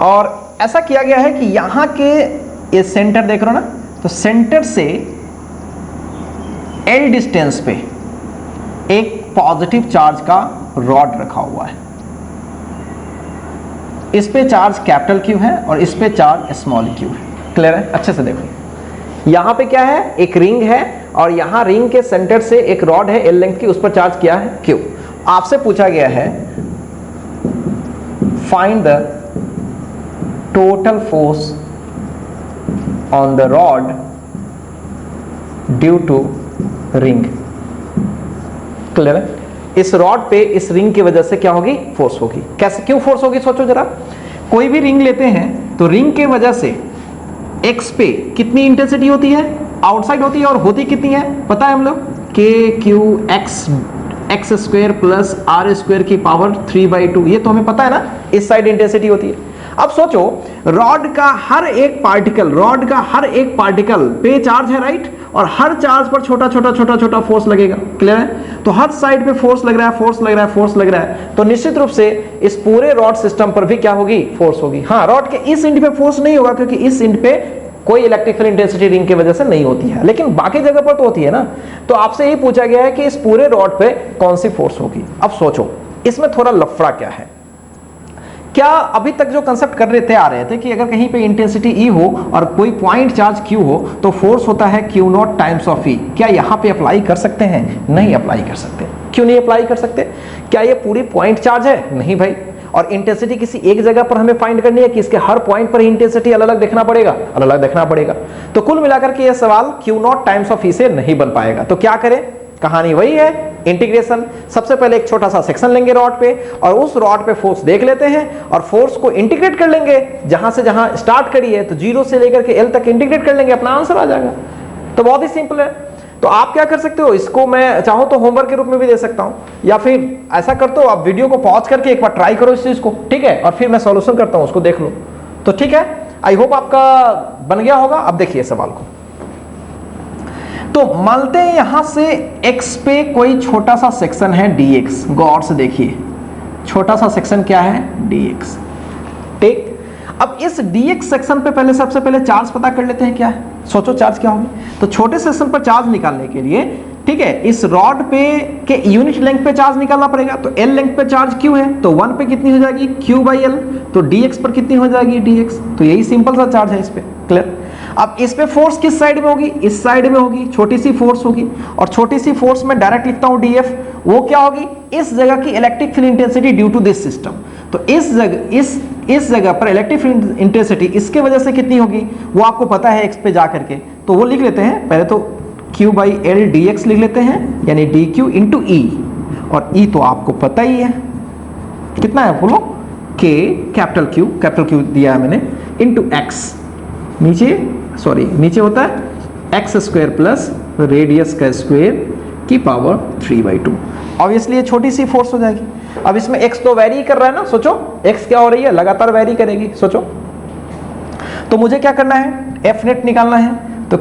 और ऐसा किया गया है कि यहां के ये सेंटर देख रहे हो ना, तो सेंटर से L डिस्टेंस पे एक पॉजिटिव चार्ज का रॉड रखा हुआ है। इस पे चार्ज कैपिटल Q है और इस पे चार्ज स्मॉल q है। क्लियर है। अच्छे से देखो, यहां पे क्या है, एक रिंग है, और यहां रिंग के सेंटर से एक रॉड है L लेंथ की, उस पर चार्ज किया है Q। आपसे पूछा गया है find the total force on the rod due to ring। Clear है। इस रॉड पे इस रिंग की वजह से क्या होगी, फोर्स होगी। कैसे, क्यों फोर्स होगी, सोचो जरा। कोई भी रिंग लेते हैं तो रिंग के वजह से x पे कितनी इंटेंसिटी होती है, आउटसाइड होती है, और होती कितनी है पता है हम लोग, kq(x)² प्लस r² की पावर 3/2। ये तो हमें पता है ना, इस साइड इंटेंसिटी होती है। अब सोचो रॉड का हर एक पार्टिकल पे चार्ज है, राइट, और हर चार्ज पर छोटा छोटा फोर्स लगेगा। क्लियर है। तो हर साइड पे फोर्स लग रहा है, तो निश्चित रूप से इस पूरे रॉड सिस्टम पर भी क्या होगी, फोर्स होगी। हाँ, रॉड के इस एंड पे फोर्स नहीं होगा, क्योंकि इस एंड पे कोई इलेक्ट्रिकल इंटेंसिटी रिंग की वजह से नहीं होती है, लेकिन बाकी जगह पर तो होती है ना। तो आपसे ये पूछा गया है कि इस पूरे रॉड पे कौन सी फोर्स होगी। अब सोचो इसमें थोड़ा लफड़ा क्या है। क्या अभी तक जो कंसेप्ट कर रहे थे कि अगर कहीं पे इंटेंसिटी E हो और कोई पॉइंट चार्ज Q हो, तो फोर्स होता है Q0 टाइम्स ऑफ E। क्या यहाँ पे अप्लाई कर सकते हैं? नहीं अप्लाई कर सकते। क्यों नहीं अप्लाई कर सकते? क्या ये पूरी पॉइंट चार्ज है? नहीं भाई। और इंटेंसिटी किसी एक जगह पर हमें फाइंड करनी है कि इसके हर पॉइंट पर इंटेंसिटी अलग अलग देखना पड़ेगा। तो कुल मिलाकर के ये सवाल Q0 टाइम्स ऑफ E से नहीं बन पाएगा। तो क्या करें, कहानी वही है, इंटीग्रेशन। सबसे पहले एक छोटा सा सेक्शन लेंगे रॉड पे, और उस रॉड पे फोर्स देख लेते हैं, और फोर्स को इंटीग्रेट कर लेंगे। जहां से जहां स्टार्ट करी है, तो 0 से लेकर के L तक इंटीग्रेट कर लेंगे, अपना आंसर आ जाएगा। तो बहुत ही सिंपल है। तो आप क्या कर सकते हो, इसको मैं चाहूं तो होमवर्क के रूप में भी दे सकता हूं, या फिर ऐसा करते हो आप वीडियो को पॉज करके एक बार ट्राई करो इस चीज को, ठीक है, और फिर मैं सॉल्यूशन करता हूं, उसको देख लो। तो ठीक है, आई होप आपका बन गया होगा। अब देखिए सवाल को, तो मानते हैं यहां से x पे कोई छोटा सा सेक्शन है dx। गौर से देखिए, छोटा सा सेक्शन क्या है, dx। ठीक। अब इस dx सेक्शन पे सबसे पहले चार्ज पता कर लेते हैं क्या है। सोचो चार्ज क्या होगी। तो छोटे सेक्शन पर चार्ज निकालने के लिए, ठीक है, इस रॉड पे के यूनिट लेंथ पे चार्ज निकालना पड़ेगा। तो L लेंथ पे चार्ज Q है, तो 1 पे कितनी हो जाएगी, Q/L। तो dx पर कितनी हो जाएगी, dx। तो यही सिंपल सा चार्ज है इस पे। क्लियर। अब इस पे फोर्स किस साइड में होगी, इस साइड में होगी, छोटी सी फोर्स होगी, और छोटी सी फोर्स में डायरेक्ट लिखता हूं dF। वो क्या होगी, इस जगह की electric field intensity due to this system. तो इस जगह पर इलेक्ट्रिक फील्ड इंटेंसिटी इसके वजह से कितनी होगी, वो आपको पता है x पे जा करके। तो वो लिख लेते हैं, पहले तो Q/L dx लिख लेते हैं, यानी dq × E। और E तो आपको पता ही है कितना है, बोलो, Q K कैपिटल Q दिया है मैंने इंटू x, नीचे होता है एक्स स्क्वायर प्लस रेडियस का स्क्वायर की पावर 3/2। ऑब्वियसली ये छोटी सी फोर्स हो जाएगी। अब इसमें x तो वेरी कर रहा है ना, सोचो x क्या हो रही है, लगातार वेरी करेगी, सोचो। तो मुझे क्या करना है, एफ नेट निकालना है। तो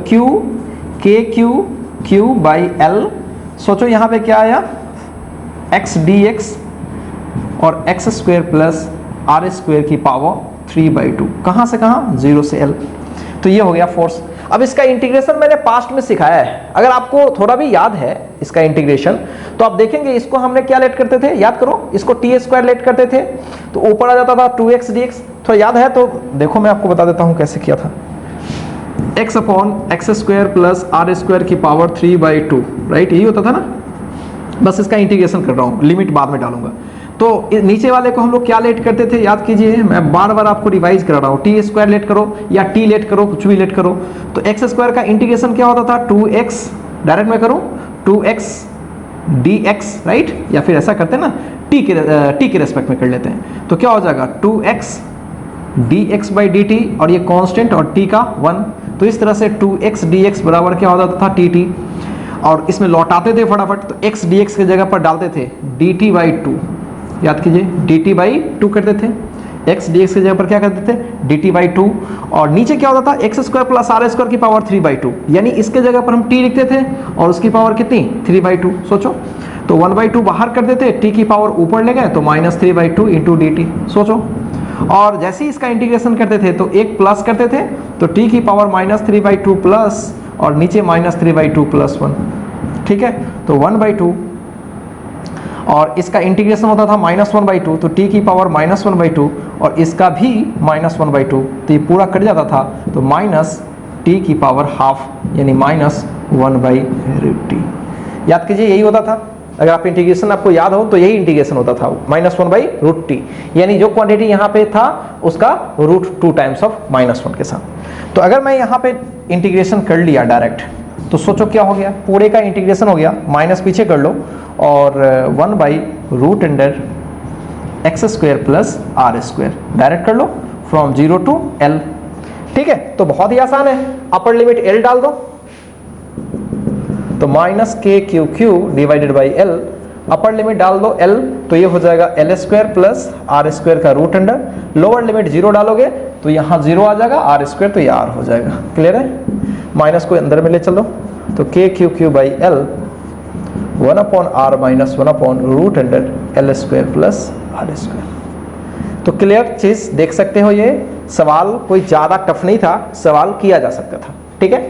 Q बाई एल, सोचो यहाँ पे क्या आया, x dx और X square plus are square की पावर 3/2, कहाँ से कहाँ, 0 से l। तो ये हो गया फोर्स। अब इसका इंटीग्रेशन मैंने पास्ट में सिखाया है, अगर आपको थोड़ा भी याद है इसका इंटीग्रेशन तो आप देखेंगे इसको हमने क्या लेट करते थे, याद करो, इसको टी स्क्वायर लेट करते थे तो ऊपर आ जाता था 2x dx, थोड़ा याद है तो देखो मैं आपको बता देता हूँ कैसे किया था। x upon X square plus are square की पावर 3/2, राइट, यही होता था ना। बस इसका इंटीग्रेशन कर रहा हूँ, लिमिट बाद में डालूंगा। तो नीचे वाले को हम लोग क्या लेट करते थे, याद कीजिए, मैं बार बार आपको रिवाइज करा रहा हूँ, टी स्क्वायर लेट करो या टी लेट करो, कुछ भी लेट करो। तो एक्स स्क्वायर का इंटीग्रेशन क्या होता था, 2x, डायरेक्ट मैं करूँ 2x dx, राइट, या फिर ऐसा करते हैं ना, टी के रेस्पेक्ट में कर लेते हैं। तो क्या हो जाएगा 2x dx बाई dt, और ये कांस्टेंट और t का 1, तो इस तरह से 2x dx बराबर क्या हो जाता था, tt। और इसमें लौटाते थे फटाफट, तो x dx की जगह पर डालते थे dt बाई 2, याद कीजिए dt बाई 2 करते थे, x dx की जगह पर क्या करते थे, dt बाई 2, और नीचे क्या होता था X square plus are square की पावर 3/2, यानी इसके जगह पर हम t लिखते थे और उसकी पावर कितनी, 3/2। सोचो, तो 1/2 बाहर कर देते, t की पावर ऊपर ले गए तो -3/2 इंटू dt, सोचो। और जैसे ही इसका इंटीग्रेशन करते थे तो एक प्लस करते थे, तो t की पावर -3/2 प्लस और नीचे -3/2 प्लस 1, ठीक है, तो 1/2, और इसका इंटीग्रेशन होता था -1/2, तो t की पावर -1/2 और इसका भी -1/2, तो ये पूरा कट जाता था, तो माइनस t की पावर हाफ, यानी -1/√t। याद कीजिए यही होता था, अगर आप इंटीग्रेशन आपको याद हो तो यही इंटीग्रेशन होता था, -1/√t, यानी जो क्वांटिटी यहाँ पे था उसका √2 टाइम्स ऑफ -1 के साथ। तो अगर मैं यहाँ पे इंटीग्रेशन कर लिया डायरेक्ट, तो सोचो क्या हो गया, पूरे का इंटीग्रेशन हो गया, माइनस पीछे कर लो और 1/√x square plus are square, direct कर लो फ्रॉम 0 टू l, ठीक है। तो बहुत ही आसान है, अपर लिमिट l डाल दो, तो -k divided by l, upper limit डाल दो l, तो ये हो जाएगा l square plus are square का रूट अंडर, लोअर लिमिट 0 डालोगे तो यहाँ 0 आ जाएगा, आर स्क्वायर तो ये r हो जाएगा, क्लियर है। माइनस को अंदर में ले चलो, तो k by l 1/r minus 1/√अंडर l square plus are square. तो क्लियर चीज देख सकते हो, ये सवाल कोई ज्यादा टफ नहीं था, सवाल किया जा सकता था, ठीक है।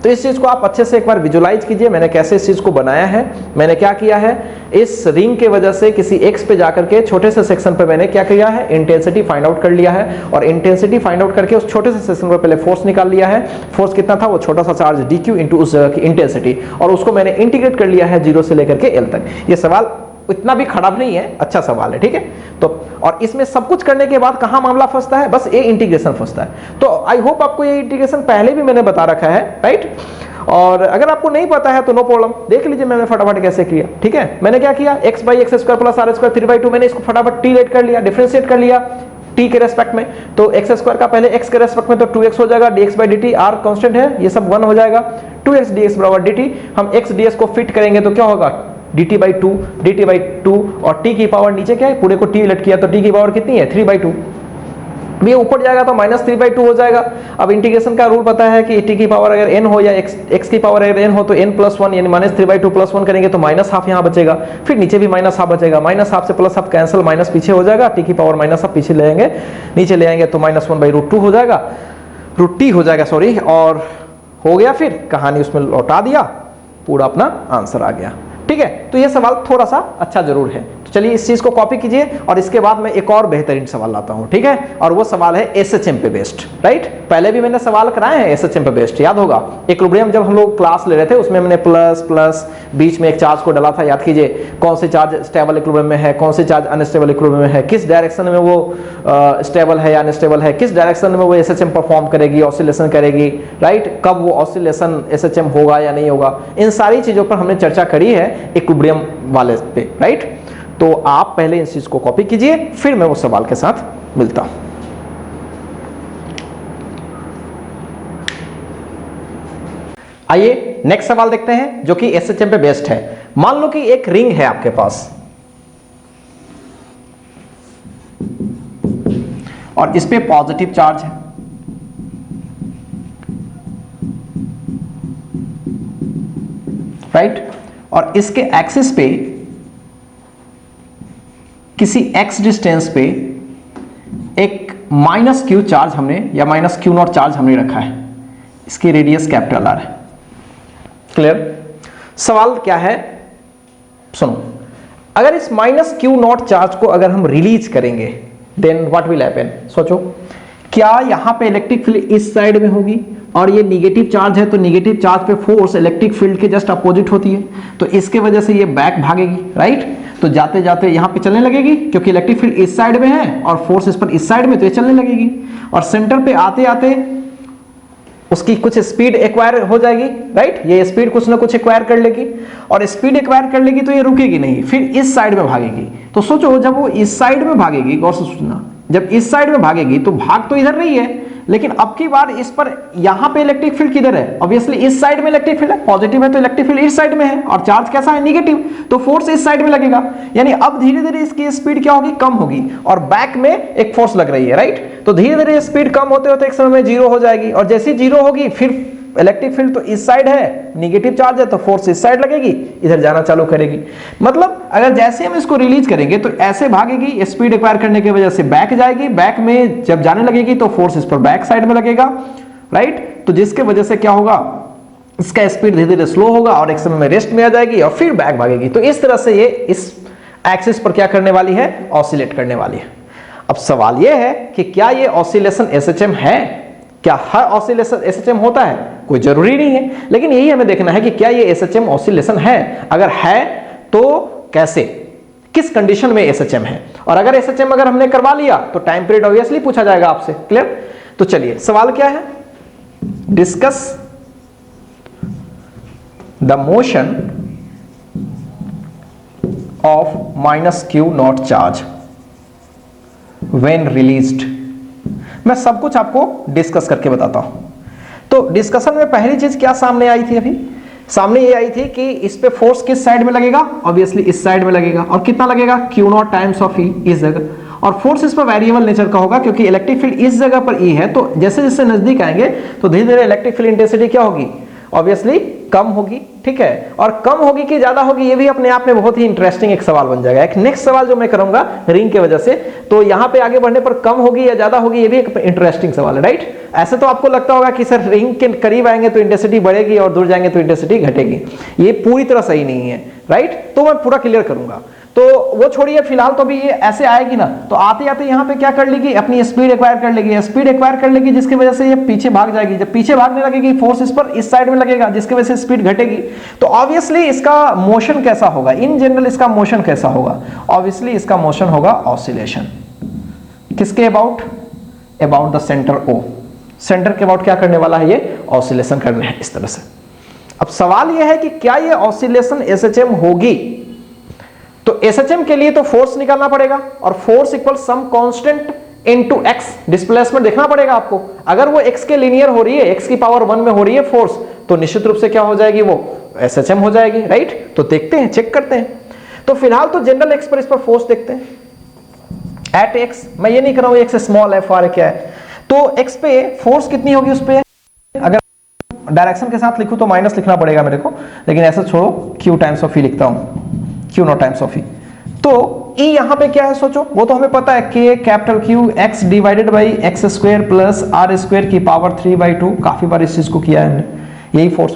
तो इस चीज को आप अच्छे से एक बार विजुलाइज कीजिए, मैंने कैसे इस चीज को बनाया है। मैंने क्या किया है, इस रिंग के वजह से किसी एक्स पे जाकर के छोटे से सेक्शन पे मैंने क्या किया है, इंटेंसिटी फाइंड आउट कर लिया है, और इंटेंसिटी फाइंड आउट करके उस छोटे से सेक्शन पर पहले फोर्स निकाल लिया है। फोर्स कितना था, वो छोटा सा चार्ज dq इंटू उस जगह की इंटेंसिटी, और उसको मैंने इंटीग्रेट कर लिया है 0 से लेकर के l तक। ये सवाल इतना भी खराब नहीं है, अच्छा सवाल है, ठीक है। तो और इसमें सब कुछ करने के बाद कहां मामला फंसता है, बस ये इंटीग्रेशन फंसता है। तो आई होप आपको ये इंटीग्रेशन पहले भी मैंने बता रखा है, राइट। और अगर आपको नहीं पता है तो नो प्रॉब्लम, देख लीजिए मैंने फटाफट कैसे किया, ठीक है। मैंने क्या किया, x by x square plus are square 3/2, मैंने इसको फटाफट टी लेट कर लिया, डिफरेंशिएट कर लिया t के रेस्पेक्ट में, तो एक्स स्क्वायर का पहले x के रेस्पेक्ट में तो 2x हो जाएगा, dx by dt, r constant है, ये सब 1 हो जाएगा, 2x dx बराबर dt। हम x ds को फिट करेंगे तो क्या होगा, dt बाई 2, और t की पावर नीचे क्या है, पूरे को t लेट किया तो t की पावर कितनी है, 3/2, ये ऊपर जाएगा तो -3/2 हो जाएगा। अब इंटीग्रेशन का रूल पता है कि t की पावर अगर n हो या x की पावर अगर n हो तो n+1, यानी -3/2 + 1 करेंगे तो -½ यहाँ बचेगा, फिर नीचे भी -½ बचेगा, -½ से +½ कैंसिल, माइनस पीछे हो जाएगा, t की पावर -½ पीछे ले आएंगे, नीचे ले आएंगे तो -1/√2 हो जाएगा, √t हो जाएगा, सॉरी, और हो गया, फिर कहानी उसमें लौटा दिया, पूरा अपना आंसर आ गया, ठीक है। तो ये सवाल थोड़ा सा अच्छा जरूर है, तो चलिए इस चीज को कॉपी कीजिए, और इसके बाद मैं एक और बेहतरीन सवाल लाता हूं, ठीक है। और वो सवाल है SHM पे बेस्ड, राइट। पहले भी मैंने सवाल कराए हैं SHM पे बेस्ड, याद होगा। इक्विलिब्रियम जब हम लोग क्लास ले रहे थे उसमें मैंने प्लस प्लस बीच में एक चार्ज को डाला था, याद कीजिए, कौन से चार्ज स्टेबल इक्विलिब्रियम में है, कौन से चार्ज अनस्टेबल इक्विलिब्रियम में है, किस डायरेक्शन में वो स्टेबल है या अनस्टेबल है, किस डायरेक्शन में वो SHM परफॉर्म करेगी, ऑसिलेशन करेगी, राइट, कब वो ऑसिलेशन SHM होगा या नहीं होगा, इन सारी चीजों पर हमने चर्चा करी है इक्विलिब्रियम वाले पे, राइट। तो आप पहले इस चीज को कॉपी कीजिए, फिर मैं वो सवाल के साथ मिलता हूं। आइए नेक्स्ट सवाल देखते हैं जो कि एसएचएम पे बेस्ड है। मान लो कि एक रिंग है आपके पास और इस पे पॉजिटिव चार्ज है, राइट, और इसके एक्सिस पे किसी x डिस्टेंस पे एक माइनस क्यू चार्ज हमने या माइनस क्यू नॉट चार्ज हमने रखा है, इसकी रेडियस कैपिटल आर है। क्लियर? सवाल क्या है, सुनो, अगर इस माइनस क्यू नॉट चार्ज को अगर हम रिलीज करेंगे देन व्हाट विल हैपन। सोचो, क्या यहां पे इलेक्ट्रिक फील्ड इस साइड में होगी और ये निगेटिव चार्ज है, तो निगेटिव चार्ज पे फोर्स इलेक्ट्रिक फील्ड के जस्ट अपोजिट होती है, तो इसके वजह से ये बैक भागेगी, राइट, तो जाते जाते यहां पे चलने लगेगी क्योंकि इलेक्ट्रिक फील्ड इस साइड में है और फोर्स इस पर इस साइड में, तो ये चलने लगेगी और सेंटर पे आते आते उसकी कुछ स्पीड एक्वायर हो जाएगी, राइट, ये स्पीड कुछ ना कुछ एक्वायर कर लेगी और स्पीड एक्वायर कर लेगी तो ये रुकेगी नहीं, फिर इस साइड में भागेगी। तो सोचो, जब वो इस साइड में भागेगी, गौर से सोचना, जब इस साइड में भागेगी तो भाग तो इधर रही है, लेकिन अब की बार इस पर यहां पे इलेक्ट्रिक फील्ड किधर है, ऑब्वियसली इस साइड में इलेक्ट्रिक फील्ड है, पॉजिटिव है तो इलेक्ट्रिक फील्ड इस साइड में है और चार्ज कैसा है, निगेटिव, तो फोर्स इस साइड में लगेगा, यानी अब धीरे धीरे इसकी स्पीड क्या होगी, कम होगी और बैक में एक फोर्स लग रही है, राइट, तो धीरे धीरे स्पीड कम होते होते एक समय में जीरो हो जाएगी और जैसे जीरो होगी फिर इलेक्ट्रिक फील्ड तो इस साइड है, निगेटिव चार्ज है तो फोर्स इस साइड लगेगी, इधर जाना चालू करेगी। मतलब अगर जैसे हम इसको रिलीज करेंगे तो ऐसे भागेगी, स्पीड एक्वायर करने की वजह से बैक जाएगी, बैक में जब जाने लगेगी तो फोर्स इस पर बैक साइड में लगेगा, राइट, तो जिसके वजह से क्या होगा, इसका स्पीड धीरे धीरे स्लो होगा और एक समय में रेस्ट में आ जाएगी और फिर बैक भागेगी। तो इस तरह से ये इस एक्सिस पर क्या करने वाली है, ऑसिलेट करने वाली है। अब सवाल ये है कि क्या ये ऑसिलेशन एसएचएम है, क्या हर ऑसिलेशन एसएचएम होता है, कोई जरूरी नहीं है, लेकिन यही हमें देखना है कि क्या ये एसएचएम ऑसिलेशन है, अगर है तो कैसे, किस कंडीशन में एसएचएम है, और अगर एसएचएम अगर हमने करवा लिया तो टाइम पीरियड ऑब्वियसली पूछा जाएगा आपसे। क्लियर? तो चलिए सवाल क्या है, discuss the motion of minus Q not charge when released. मैं सब कुछ आपको डिस्कस करके बताता हूं। तो डिस्कशन में पहली चीज क्या सामने आई थी, अभी सामने ये आई थी कि इस पे फोर्स किस साइड में लगेगा, ऑब्वियसली इस साइड में लगेगा और कितना लगेगा, क्यू नॉट टाइम्स ऑफ ई इस जगह, और फोर्स इस पर वेरिएबल नेचर का होगा क्योंकि इलेक्ट्रिक फील्ड इस जगह पर ई है, तो जैसे जैसे नजदीक आएंगे तो धीरे धीरे इलेक्ट्रिक फील्ड इंटेंसिटी क्या होगी, ऑब्वियसली कम होगी, ठीक है, और कम होगी कि ज्यादा होगी, ये भी अपने आप में बहुत ही इंटरेस्टिंग एक सवाल बन जाएगा। एक नेक्स्ट सवाल जो मैं करूंगा रिंग की वजह से, तो यहां पे आगे बढ़ने पर कम होगी या ज्यादा होगी, ये भी एक इंटरेस्टिंग सवाल है, राइट। ऐसे तो आपको लगता होगा कि सर रिंग के करीब आएंगे तो इंटेंसिटी बढ़ेगी और दूर जाएंगे तो इंटेंसिटी घटेगी, ये पूरी तरह सही नहीं है, राइट, तो मैं पूरा क्लियर करूंगा। तो वो छोड़िए, फिलहाल तो भी ये ऐसे आएगी ना, तो आते आते यहाँ पे क्या कर लेगी, अपनी स्पीड एक्वायर कर लेगी, स्पीड एक्वायर कर लेगी जिसकी वजह से ये पीछे भाग जाएगी, जब पीछे भागने लगेगी फोर्स इस पर इस साइड में लगेगा जिसकी वजह से स्पीड घटेगी, तो ऑब्वियसली इसका मोशन कैसा होगा, इन जनरल इसका मोशन कैसा होगा, ऑब्वियसली इसका मोशन होगा ऑसिलेशन। किसके about, about the centre O, centre के अबाउट क्या करने वाला है, ये ऑसिलेशन करने है इस तरह से। अब सवाल यह है कि क्या ये ऑसिलेशन एसएचएम होगी, तो एसएचएम के लिए तो फोर्स निकालना पड़ेगा और force equal some constant into X, displacement देखना पड़ेगा आपको। अगर वो एक्स के लीनियर हो रही है, एक्स की पावर 1 में हो रही है फोर्स, तो निश्चित रूप से क्या हो जाएगी, वो एसएचएम हो जाएगी, राइट। तो देखते हैं, चेक करते हैं। तो फिलहाल तो जनरल एक्स पर इस पर फोर्स देखते हैं एट एक्स, मैं ये नहीं कर रहा हूं एक्स स्मॉल एफ आर क्या है, तो एक्स पे फोर्स कितनी होगी उस पे, अगर डायरेक्शन के साथ लिखूं तो माइनस लिखना पड़ेगा मेरे को, लेकिन ऐसा छोड़ो, क्यू टाइम्स ऑफ ई लिखता हूं, क्यू नॉट टाइम्स ऑफ ई। तो ई यहां पे क्या है सोचो, वो तो हमें पता है कि capital Q X divided by x square plus are square की पावर 3/2, काफी बार इस चीज को किया है हमने, यही फोर्स।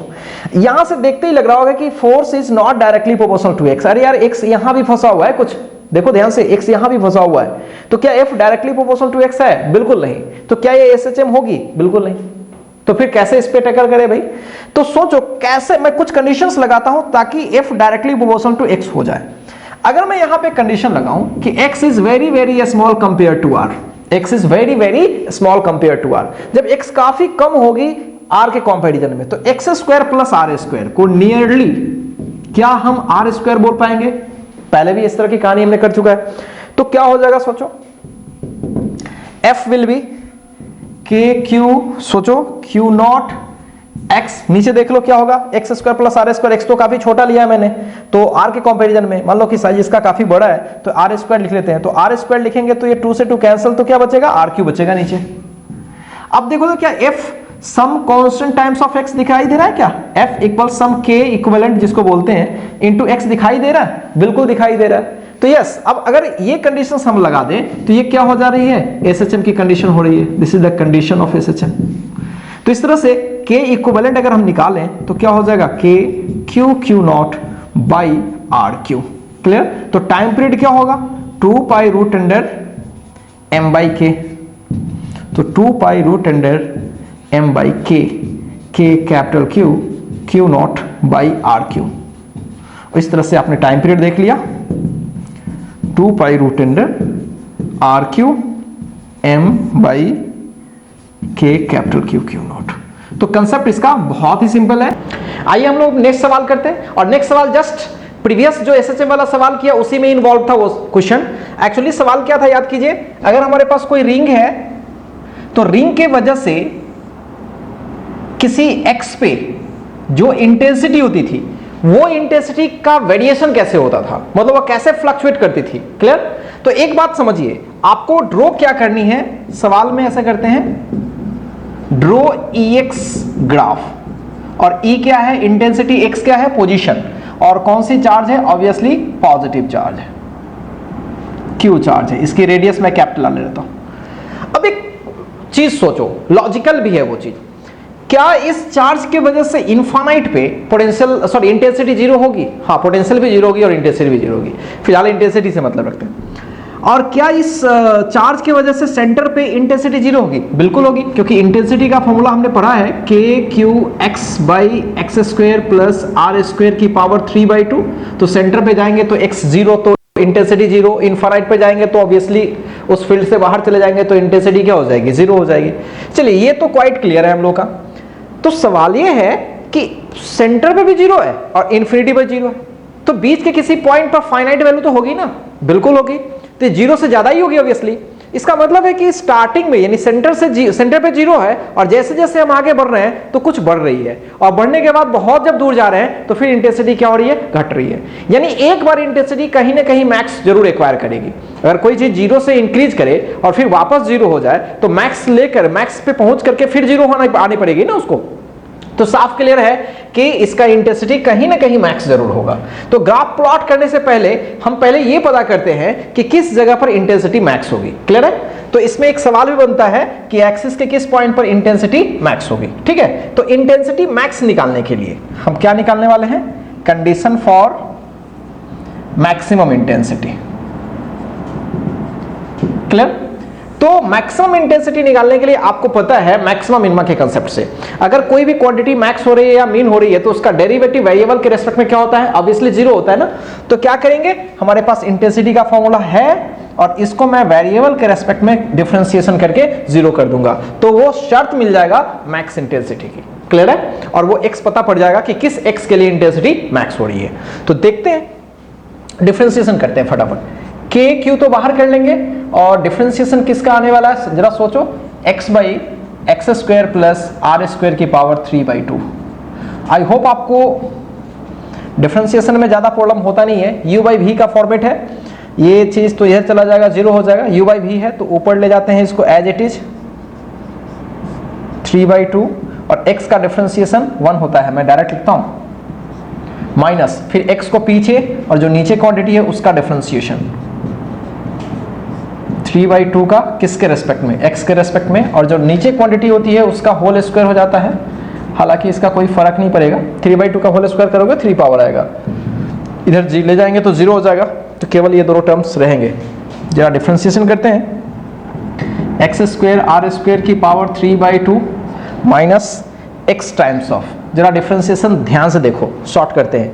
यहां से देखते ही लग रहा होगा कि force is not directly proportional to X. अरे यार एक्स यहां भी फंसा हुआ है, कुछ देखो ध्यान से, एक्स यहां भी फंसा हुआ है, तो क्या F directly proportional to X है, बिल्कुल नहीं। तो क्या ये एसएचएम होगी, बिल्कुल नहीं। तो फिर कैसे इस पे टैकल करे भाई, तो सोचो कैसे, मैं कुछ कंडीशंस लगाता हूं ताकि F directly proportional to X हो जाए। अगर मैं यहां पे कंडीशन लगाऊं कि x is very very small compare to r, x is very very small compare to r, जब x काफी कम होगी r के कंपैरिजन में, तो x square plus are square को नियरली क्या हम r स्क्वायर बोल पाएंगे, पहले भी इस तरह की कहानी हमने कर चुका है। तो क्या हो जाएगा सोचो, F will be K Q, सोचो क्यू नॉट एक्स, नीचे देख लो क्या होगा, X square plus are square, X तो काफी छोटा लिया है मैंने, तो आर के कंपैरिजन में मान लो कि साइज इसका काफी बड़ा है तो आर स्क्वायर लिख लेते हैं, तो आर स्क्वायर लिखेंगे तो ये 2 से 2 कैंसिल, तो क्या बचेगा, आर क्यू बचेगा नीचे। अब देखो तो क्या F some constant times of X दिखाई दे रहा है क्या, एफ इक्वल सम के इक्विवेलेंट जिसको बोलते हैं इनटू एक्स दिखाई दे रहा है, बिल्कुल दिखाई दे रहा है। तो यस, अब अगर ये कंडीशंस हम लगा दें तो ये क्या हो जा रही है, एसएचएम की कंडीशन हो रही है, this is the condition of SHM. तो इस तरह से के इक्विवेलेंट अगर हम निकालें तो क्या हो जाएगा, K Q Q naught by R Q, clear. तो टाइम पीरियड क्या होगा, 2 pi root under M by K, तो 2 pi root under M by K, K capital Q Q naught by R Q. इस तरह से आपने टाइम पीरियड देख लिया, 2 pi root under R Q M by K capital Q Q naught. तो कंसेप्ट इसका बहुत ही सिंपल है। आइए हम लोग नेक्स्ट सवाल करते हैं, और नेक्स्ट सवाल जस्ट प्रीवियस जो एसएचएम वाला सवाल किया उसी में इन्वॉल्व था वो क्वेश्चन। एक्चुअली सवाल क्या था याद कीजिए, अगर हमारे पास कोई रिंग है तो रिंग के वजह से किसी एक्स पे जो इंटेंसिटी होती थी वो इंटेंसिटी का वेरिएशन कैसे होता था, मतलब वो कैसे फ्लक्चुएट करती थी, क्लियर। तो एक बात समझिए, आपको ड्रॉ क्या करनी है, सवाल में ऐसा करते हैं ड्रॉ EX ग्राफ, और E क्या है इंटेंसिटी, X क्या है पोजीशन, और कौन सी चार्ज है, ऑब्वियसली पॉजिटिव चार्ज है, Q चार्ज है, इसकी रेडियस मैं कैपिटल ले लेता हूं। अब एक चीज सोचो, लॉजिकल भी है वो चीज, क्या इस चार्ज की वजह से इनफाइनाइट पे पोटेंशियल सॉरी इंटेंसिटी जीरो होगी, हाँ पोटेंशियल भी जीरो होगी और इंटेंसिटी भी जीरो होगी, फिलहाल इंटेंसिटी से मतलब रखते हैं। और क्या इस चार्ज की वजह से सेंटर पे इंटेंसिटी जीरो होगी, बिल्कुल होगी, क्योंकि इंटेंसिटी का फॉर्मूला हमने पढ़ा है K Q X by x square plus are square की पावर 3/2। तो सेंटर पे जाएंगे तो एक्स जीरो, तो इंटेंसिटी जीरो, इनफाइनाइट पे जाएंगे तो ऑब्वियसली उस फील्ड से बाहर चले जाएंगे तो इंटेंसिटी क्या हो जाएगी, जीरो हो जाएगी। चलिए ये तो क्वाइट क्लियर है हम लोग का। तो सवाल ये है कि सेंटर पे भी जीरो है और इन्फिनिटी पर जीरो है, तो बीच के किसी पॉइंट पर फाइनाइट वैल्यू तो होगी ना, बिल्कुल होगी, तो जीरो से ज्यादा ही होगी ऑब्वियसली। इसका मतलब है कि स्टार्टिंग में यानी सेंटर पे जीरो है और जैसे जैसे हम आगे बढ़ रहे हैं तो कुछ बढ़ रही है, और बढ़ने के बाद बहुत जब दूर जा रहे हैं तो फिर इंटेंसिटी क्या हो रही है, घट रही है। यानी एक बार इंटेंसिटी कहीं ना कहीं मैक्स जरूर एक्वायर करेगी। अगर कोई चीज जीरो से इंक्रीज करे और फिर वापस जीरो हो जाए तो मैक्स लेकर मैक्स पे पहुंच करके फिर जीरो आनी पड़ेगी ना उसको। तो साफ क्लियर है कि इसका इंटेंसिटी कहीं ना कहीं मैक्स जरूर होगा। तो ग्राफ प्लॉट करने से पहले हम पहले ये पता करते हैं कि किस जगह पर इंटेंसिटी मैक्स होगी, क्लियर है। तो इसमें एक सवाल भी बनता है कि एक्सिस के किस पॉइंट पर इंटेंसिटी मैक्स होगी, ठीक है। तो इंटेंसिटी मैक्स निकालने के लिए हम क्या निकालने वाले हैं, condition for maximum intensity, clear. तो मैक्सिमम इंटेंसिटी निकालने के लिए आपको पता है मैक्सिमम मिनिमम के कांसेप्ट से, अगर कोई भी क्वांटिटी मैक्स हो रही है या मीन हो रही है तो उसका डेरिवेटिव वेरिएबल के रेस्पेक्ट में क्या होता है, ऑब्वियसली जीरो होता है ना। तो क्या करेंगे, हमारे पास इंटेंसिटी का फॉर्मूला है और इसको मैं वेरिएबल के रेस्पेक्ट में डिफरेंशिएशन करके जीरो कर दूंगा, तो वो शर्त मिल जाएगा मैक्स इंटेंसिटी की, क्लियर है। और वो एक्स पता पड़ जाएगा कि किस एक्स के लिए इंटेंसिटी मैक्स हो रही है। तो देखते हैं, डिफरेंशिएशन करते हैं फटाफट। के क्यू तो बाहर कर लेंगे और डिफरेंशिएशन किसका आने वाला है, जरा सोचो, X by x square plus are square की पावर 3/2। आई होप आपको डिफरेंशिएशन में ज्यादा प्रॉब्लम होता नहीं है। u बाई वी का फॉर्मेट है, ये चीज तो यह चला जाएगा, जीरो हो जाएगा, u बाई वी है तो ऊपर ले जाते हैं इसको एज इट इज 3/2, और x का डिफरेंशिएशन 1 होता है, मैं डायरेक्ट लिखता हूं माइनस, फिर x को पीछे और जो नीचे क्वांटिटी है उसका डिफरेंशिएशन 3/2 का किसके रेस्पेक्ट में, x के रेस्पेक्ट में, और जो नीचे क्वांटिटी होती है उसका होल स्क्वायर हो जाता है। हालांकि इसका कोई फर्क नहीं पड़ेगा, 3/2 का होल स्क्वायर करोगे 3 पावर आएगा, इधर जी ले जाएंगे तो जीरो हो जाएगा, तो केवल ये दोनों टर्म्स रहेंगे। जरा डिफरेंशिएशन करते हैं, एक्स स्क्वायर आर स्क्वायर की power 3/2 minus X times of, जरा डिफरेंशिएशन ध्यान से देखो, शॉर्ट करते हैं,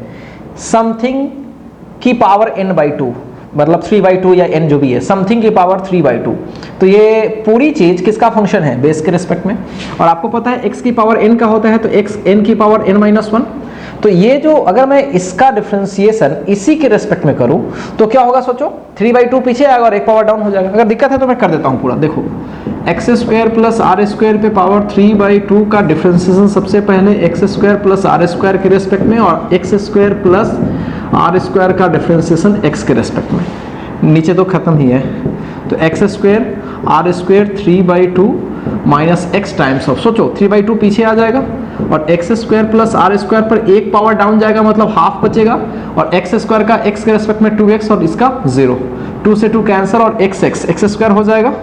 समथिंग की पावर n/2, मतलब 3/2 या n जो भी है, समथिंग की पावर 3/2। तो ये पूरी चीज किसका फंक्शन है, बेस के रिस्पेक्ट में, और आपको पता है x की पावर n का होता है तो x n की पावर n-1। तो ये जो अगर मैं इसका डिफरेंशिएशन इसी के रेस्पेक्ट में करूं तो क्या होगा सोचो, 3/2 पीछे आएगा और एक पावर डाउन हो जाएगा। अगर दिक्कत है तो मैं कर देता हूं पूरा, देखो X square plus are square पे पावर 3/2 का डिफरेंशिएशन सबसे पहले X square plus are square के रेस्पेक्ट में और X square plus are square का डिफरेंशिएशन एक्स के रेस्पेक्ट में, नीचे तो खत्म ही है। तो X square R square 3/2 minus X times of, सोचो 3/2 पीछे आ जाएगा और X square plus are square पर एक पावर डाउन जाएगा, मतलब हाफ बचेगा और एक्स स्क्वायर का एक्स के रेस्पेक्ट में 2x और इसका 0, 2 से 2 कैंसिल और एक्स स्क्वायर हो जाएगा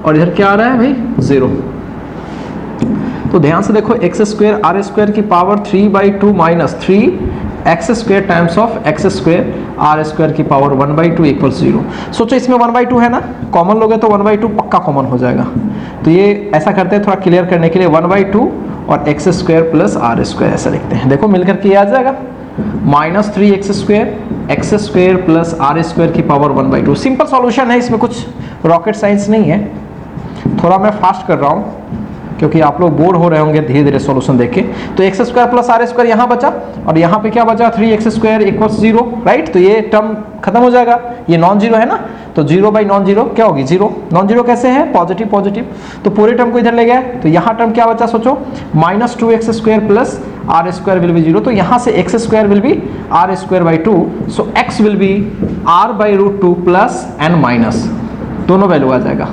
और इधर क्या आ रहा है भाई 0। तो ध्यान से देखो एक्स स्क्वायर आर स्क्वायर की power 3/2 minus 3 X square times of X square R square की पावर 1/2 इक्वल 0। सोचो इसमें 1/2 है ना, कॉमन लोगे तो 1/2 पक्का कॉमन हो जाएगा। तो ये ऐसा करते हैं थोड़ा क्लियर करने के लिए, 1/2 और X square plus are square ऐसा लिखते हैं। देखो मिलकर के आ जाएगा minus 3x square plus are square की पावर 1/2। सिंपल सॉल्यूशन है, इसमें कुछ रॉकेट साइंस नहीं है। थोड़ा मैं फास्ट कर रहा हूँ क्योंकि आप लोग बोर हो रहे होंगे धीरे धीरे सॉल्यूशन देख के। तो X square plus are square यहाँ बचा और यहाँ पे क्या बचा 3x स्क्वायर इक्वल्स 0, राइट। तो ये टर्म खत्म हो जाएगा, ये नॉन जीरो है ना, तो 0/नॉन-जीरो क्या होगी 0। नॉन जीरो कैसे है, पॉजिटिव पॉजिटिव, तो पूरे टर्म को इधर ले गया। तो यहाँ टर्म क्या बचा सोचो, minus 2x square plus are square will be 0। तो यहाँ से X square will be R square by 2, so X will be r/√2 plus and minus, दोनों वैल्यू आ जाएगा।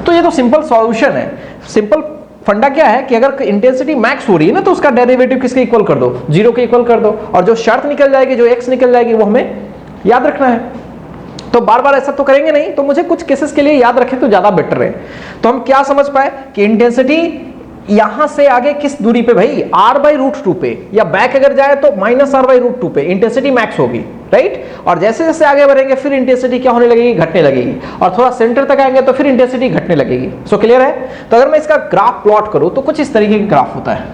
तो ये तो सिंपल सॉल्यूशन है। सिंपल फंडा क्या है कि अगर इंटेंसिटी मैक्स हो रही है ना तो उसका डेरिवेटिव किसके इक्वल कर दो, 0 के इक्वल कर दो, और जो शर्त निकल जाएगी, जो x निकल जाएगी, वो हमें याद रखना है। तो बार बार ऐसा तो करेंगे नहीं, तो मुझे कुछ केसेस के लिए याद रखें तो ज्यादा बेटर है। तो हम क्या समझ पाए कि इंटेंसिटी यहां से आगे किस दूरी पे भाई, r/√2 पे, या बैक अगर जाए तो माइनस r/√2 पे इंटेंसिटी मैक्स होगी, राइट। और जैसे जैसे आगे बढ़ेंगे फिर इंटेंसिटी क्या होने लगेगी, घटने लगेगी, और थोड़ा सेंटर तक आएंगे तो फिर इंटेंसिटी घटने लगेगी। सो क्लियर है। तो अगर मैं इसका ग्राफ प्लॉट करूं तो कुछ इस तरीके का ग्राफ होता है।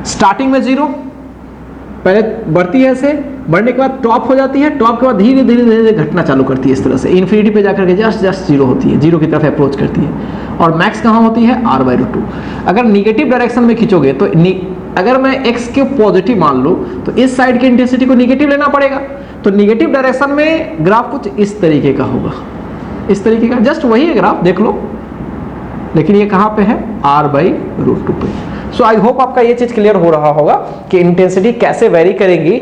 स्टार्टिंग में 0, पहले बढ़ती है, ऐसे बढ़ने के बाद टॉप हो जाती है, टॉप के बाद धीरे धीरे धीरे घटना चालू करती है इस तरह से, इन्फिनिटी पे जाकर के जस्ट 0 होती है, 0 की तरफ अप्रोच करती है। और मैक्स कहाँ होती है, r/√2। अगर निगेटिव डायरेक्शन में खींचोगे तो अगर मैं x के पॉजिटिव मान लूं तो इस साइड की इंटेंसिटी को निगेटिव लेना पड़ेगा। तो निगेटिव डायरेक्शन में ग्राफ कुछ इस तरीके का होगा, इस तरीके का, जस्ट वही है ग्राफ, देख लो, लेकिन ये कहाँ पे है, r/√2 पे। सो आई होप आपका ये चीज क्लियर हो रहा होगा कि इंटेंसिटी कैसे वेरी करेंगी,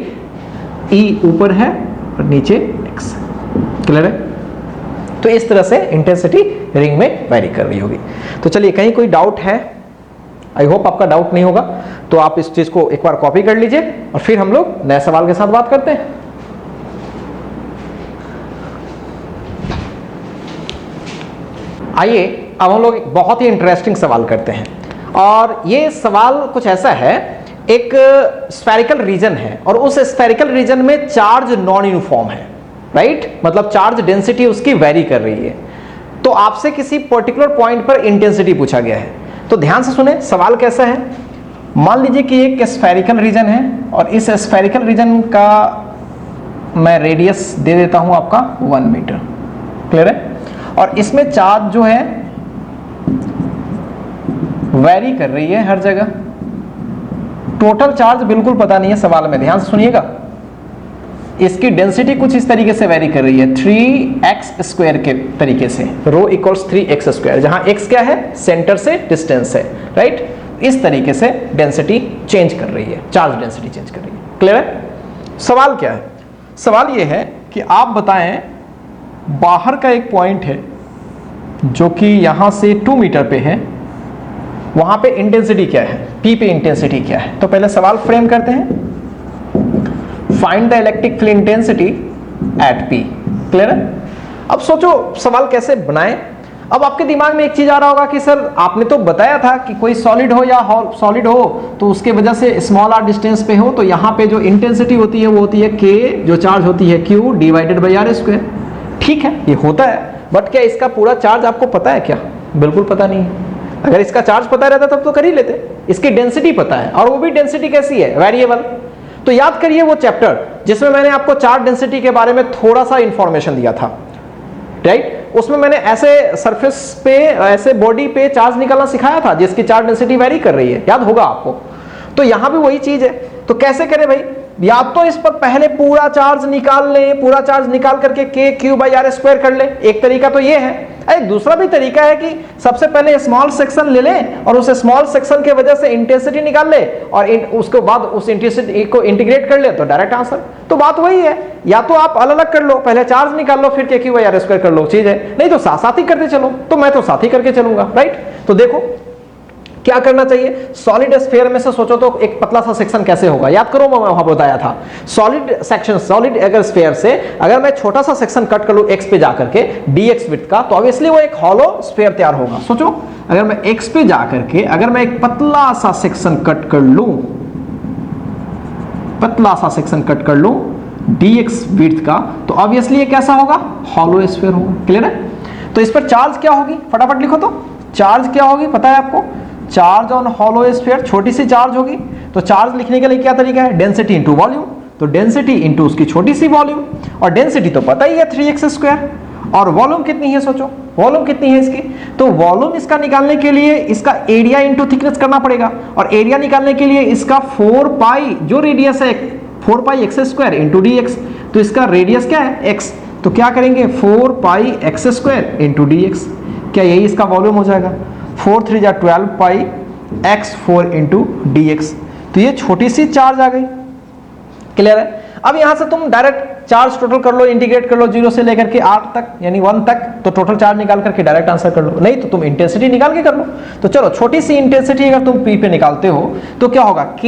E ऊपर है और नीचे x, क्लियर है। तो इस तरह से इंटेंसिटी रिंग में वेरी कर रही होगी। तो चलिए, कहीं कोई डाउट है, आई होप आपका डाउट नहीं होगा, तो आप इस चीज को एक बार कॉपी कर लीजिए और फिर हम लोग नए सवाल के साथ बात करते हैं। आइए अब हम लोग बहुत ही इंटरेस्टिंग सवाल करते हैं, और ये सवाल कुछ ऐसा है, एक स्फेरिकल रीजन है और उस स्फेरिकल रीजन में चार्ज नॉन यूनिफॉर्म है, राइट, मतलब चार्ज डेंसिटी उसकी वेरी कर रही है। तो आपसे किसी पर्टिकुलर पॉइंट पर इंटेंसिटी पूछा गया है। तो ध्यान से सुने, सवाल कैसा है, मान लीजिए कि एक स्फेरिकल रीजन है और इस स्फेरिकल रीजन का मैं रेडियस दे देता हूं आपका 1 मीटर, क्लियर है, और इसमें चार्ज जो है वेरी कर रही है हर जगह। टोटल चार्ज बिल्कुल पता नहीं है सवाल में, ध्यान से सुनिएगा। इसकी डेंसिटी कुछ इस तरीके से वेरी कर रही है, 3x स्क्वायर के तरीके से, रो इक्वल्स 3x स्क्वायर, जहां x क्या है, सेंटर से डिस्टेंस है, राइट। इस तरीके से डेंसिटी चेंज कर रही है, चार्ज डेंसिटी चेंज कर रही है, क्लियर है। सवाल क्या है, सवाल यह है कि आप बताएं बाहर का एक पॉइंट है जो कि यहां से 2 मीटर पे है, वहां पे इंटेंसिटी क्या है, P पे इंटेंसिटी क्या है। तो पहले सवाल फ्रेम करते हैं, find the electric field intensity at P, clear है। अब सोचो सवाल कैसे बनाएं। अब आपके दिमाग में एक चीज आ रहा होगा कि सर आपने तो बताया था कि कोई सॉलिड हो या सॉलिड हो तो उसके वजह से स्मॉल r डिस्टेंस पे हो, तो यहाँ पे जो इंटेंसिटी होती है वो होती है K, जो चार्ज होती है Q divided by R square. ठीक है, ये होता है, बट क्या इसका पूरा चार्ज आपको पता है क्या, बिल्कुल पता नहीं है। अगर इसका चार्ज पता रहता तब तो कर ही लेते। इसकी डेंसिटी पता है, और वो भी डेंसिटी कैसी है, वेरिएबल। तो याद करिए वो चैप्टर जिसमें मैंने आपको चार्ज डेंसिटी के बारे में थोड़ा सा इंफॉर्मेशन दिया था, राइट। उसमें मैंने ऐसे सरफेस पे, ऐसे बॉडी पे चार्ज निकालना सिखाया था जिसकी चार्ज डेंसिटी वेरी कर रही है, याद होगा आपको। तो यहां भी वही चीज है। तो कैसे करें भाई, या तो इस पर पहले पूरा चार्ज निकाल लें, पूरा चार्ज निकाल करके के क्यू बाई आर स्क्वायर कर ले, एक तरीका तो ये है। एक दूसरा भी तरीका है कि सबसे पहले स्मॉल सेक्शन ले लें और उस स्मॉल सेक्शन के वजह से इंटेंसिटी निकाल ले और उसके बाद उस इंटेंसिटी को इंटीग्रेट कर ले, तो डायरेक्ट आंसर। तो बात वही है, या तो आप अलग अलग कर लो, पहले चार्ज निकाल लो फिर के क्यू बाई आर स्क्वायर कर लो, चीज है। नहीं तो साथ साथ ही करते चलो, तो मैं तो साथ ही करके चलूंगा, राइट। तो देखो क्या करना चाहिए, सॉलिड स्फीयर में से सोचो तो एक पतला सा सेक्शन कैसे होगा, याद करो मैं वहां बताया था। सॉलिड सेक्शन, सॉलिड अगर स्फीयर से अगर मैं छोटा सा सेक्शन कट कर लूं x पे जाकर के dx विड्थ का, तो ऑब्वियसली वो एक हॉलो स्फीयर तैयार होगा। सोचो अगर मैं x पे जाकर के अगर मैं एक पतला सा सेक्शन कट कर लूं, पतला सा सेक्शन कट कर लूं dx विड्थ का, तो ऑब्वियसली ये कैसा होगा, हॉलो स्फीयर होगा। क्लियर है। तो इस पर चार्ज क्या होगी, फटाफट लिखो तो, चार्ज क्या होगी पता है आपको, चार्ज ऑन हॉलो स्फीयर, छोटी सी चार्ज होगी। तो चार्ज लिखने के लिए क्या तरीका है, डेंसिटी इंटू वॉल्यूम। तो डेंसिटी इंटू उसकी छोटी सी वॉल्यूम, और डेंसिटी तो पता ही है 3x स्क्वायर, और वॉल्यूम कितनी है सोचो, वॉल्यूम कितनी है इसकी, तो वॉल्यूम इसका निकालने के लिए इसका एरिया इंटू थिकनेस करना पड़ेगा, और एरिया निकालने के लिए इसका 4 पाई जो रेडियस है 4 पाई x स्क्वायर इंटू dx, तो इसका रेडियस क्या है x, तो क्या करेंगे 4 पाई x स्क्वायर इंटू dx, क्या यही इसका वॉल्यूम हो जाएगा। 4 3 जा 12 पाई x4 इंटू dx, तो ये छोटी सी चार्ज आ गई। क्लियर है। अब यहां से तुम डायरेक्ट चार्ज टोटल कर लो, इंटीग्रेट कर लो 0 से लेकर के 8 तक यानी 1 तक, तो टोटल चार्ज निकाल करके डायरेक्ट आंसर कर लो, नहीं तो तुम इंटेंसिटी निकाल के कर लो। तो चलो छोटी सी इंटेंसिटी अगर तुम p पे निकालते हो तो क्या होगा, k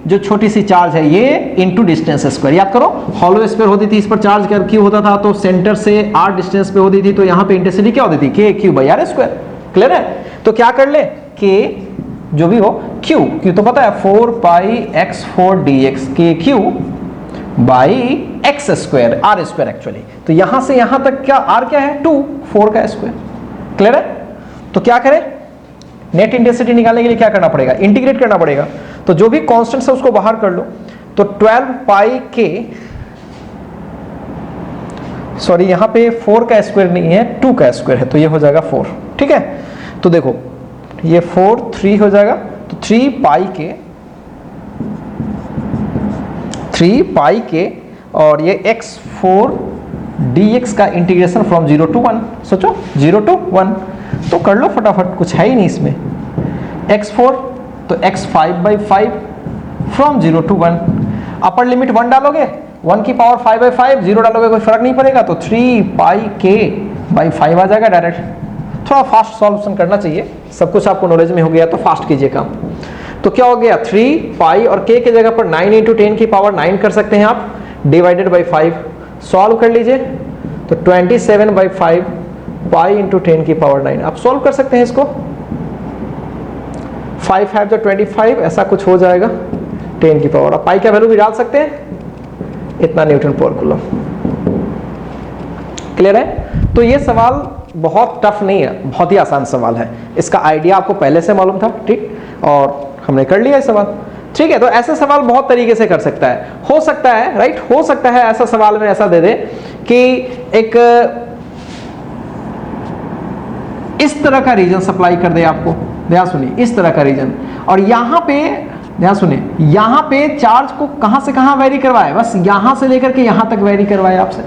जो छोटी सी चार्ज है ये इंटू डिस्टेंस स्क्वायर। याद करो हॉलो स्फीयर होती थी, इस पर चार्ज क्यू होता था, तो सेंटर से r डिस्टेंस पे होती थी, तो यहाँ पे इंटेंसिटी क्या होती थी, k Q by R square. Clear है। तो क्या कर ले, k जो भी हो, q तो पता है 4 pi x4 dx, k Q by x square, R square actually. तो यहां से यहां तक क्या r क्या है 2, 4 का स्क्वायर। क्लियर है। तो क्या करें, नेट इंटेंसिटी निकालने के लिए क्या करना पड़ेगा, इंटीग्रेट करना पड़ेगा। तो जो भी कांस्टेंट है उसको बाहर कर लो, तो 12 पाई k, सॉरी यहां पे 4 का स्क्वायर नहीं है 2 का स्क्वायर है, तो ये हो जाएगा 4। ठीक है। तो देखो ये 4 3 हो जाएगा, तो 3 पाई के और ये x4 dx का इंटीग्रेशन फ्रॉम 0 to 1, सोचो 0 to 1, तो कर लो फटाफट, कुछ है ही नहीं इसमें। x4 तो x5/5 from 0 to 1, upper limit 1 डालोगे 1 की पावर 5/5, 0 डालोगे कोई फर्क नहीं पड़ेगा, तो 3 पाई k/5 आ जाएगा डायरेक्ट। थोड़ा फास्ट सॉल्यूशन करना चाहिए, सब कुछ आपको नॉलेज में हो गया तो फास्ट कीजिए काम। तो क्या हो गया 3 पाई और k के जगह पर 9 इंटू 10 की पावर 9 कर सकते हैं आप, डिवाइडेड बाई 5, सॉल्व कर लीजिए तो 27/5 पाई इंटू 10 की पावर 9, आप सॉल्व कर सकते हैं इसको। 5 5 जो 25 ऐसा कुछ हो जाएगा 10 की पावर, आप पाई का वैल्यू भी डाल सकते हैं, इतना न्यूटन पर कूलम। क्लियर है। तो ये सवाल बहुत टफ नहीं है, बहुत ही आसान सवाल है, इसका आइडिया आपको पहले से मालूम था, ठीक, और हमने कर लिया ये सवाल। ठीक है। तो ऐसे सवाल बहुत तरीके से कर सकता है, हो सकता है, राइट, हो सकता है ऐसा सवाल में ऐसा दे दे कि एक इस तरह का रीजन सप्लाई कर दे आपको, ध्यान सुनिए, इस तरह का रीजन, और यहां पे ध्यान सुनिए, यहां पे चार्ज को कहां से कहां वेरी करवाए, बस यहां से लेकर के यहां तक वेरी करवाए आपसे।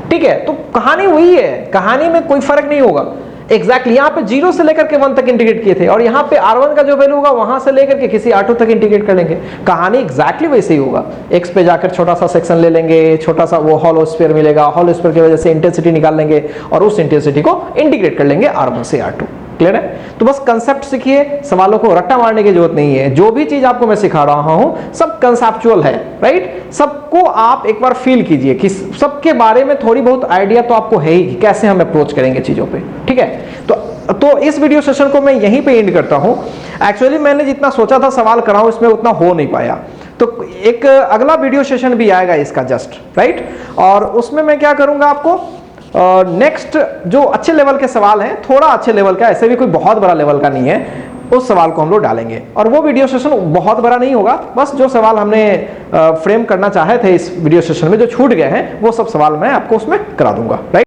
ठीक है। तो कहानी वही है, कहानी में कोई फर्क नहीं होगा। एग्जैक्टली यहाँ पे 0 से लेकर के 1 तक इंटीग्रेट किए थे, और यहाँ पे R1 का जो वैल्यू होगा वहां से लेकर के किसी R2 तक इंटीग्रेट कर लेंगे, कहानी एग्जैक्टली वैसे ही होगा। x पे जाकर छोटा सा सेक्शन ले लेंगे, छोटा सा वो हॉलो स्फीयर मिलेगा, हॉलो स्फीयर की वजह से इंटेंसिटी निकाल लेंगे और उस इंटेंसिटी को इंटीग्रेट कर लेंगे R1 से R2। क्लियर है। तो बस कंसेप्ट सीखिए, सवालों को रट्टा मारने की जरूरत नहीं है, जो भी चीज आपको मैं सिखा रहा हूं सब कंसेप्चुअल है, राइट। सबको आप एक बार फील कीजिए कि सबके बारे में थोड़ी बहुत आइडिया तो आपको है ही कि कैसे हम अप्रोच करेंगे चीजों पे। ठीक है। तो इस वीडियो सेशन को मैं यहीं पे एंड करता हूं। एक्चुअली मैंने जितना सोचा था सवाल कराऊं इसमें उतना हो नहीं पाया, तो एक अगला वीडियो सेशन भी आएगा इसका जस्ट, राइट, और उसमें मैं क्या करूंगा आपको नेक्स्ट जो अच्छे लेवल के सवाल हैं, थोड़ा अच्छे लेवल का, ऐसे भी कोई बहुत बड़ा लेवल का नहीं है, उस सवाल को हम लोग डालेंगे। और वो वीडियो सेशन बहुत बड़ा नहीं होगा, बस जो सवाल हमने फ्रेम करना चाहे थे इस वीडियो सेशन में जो छूट गए हैं वो सब सवाल मैं आपको उसमें करा दूंगा, राइट।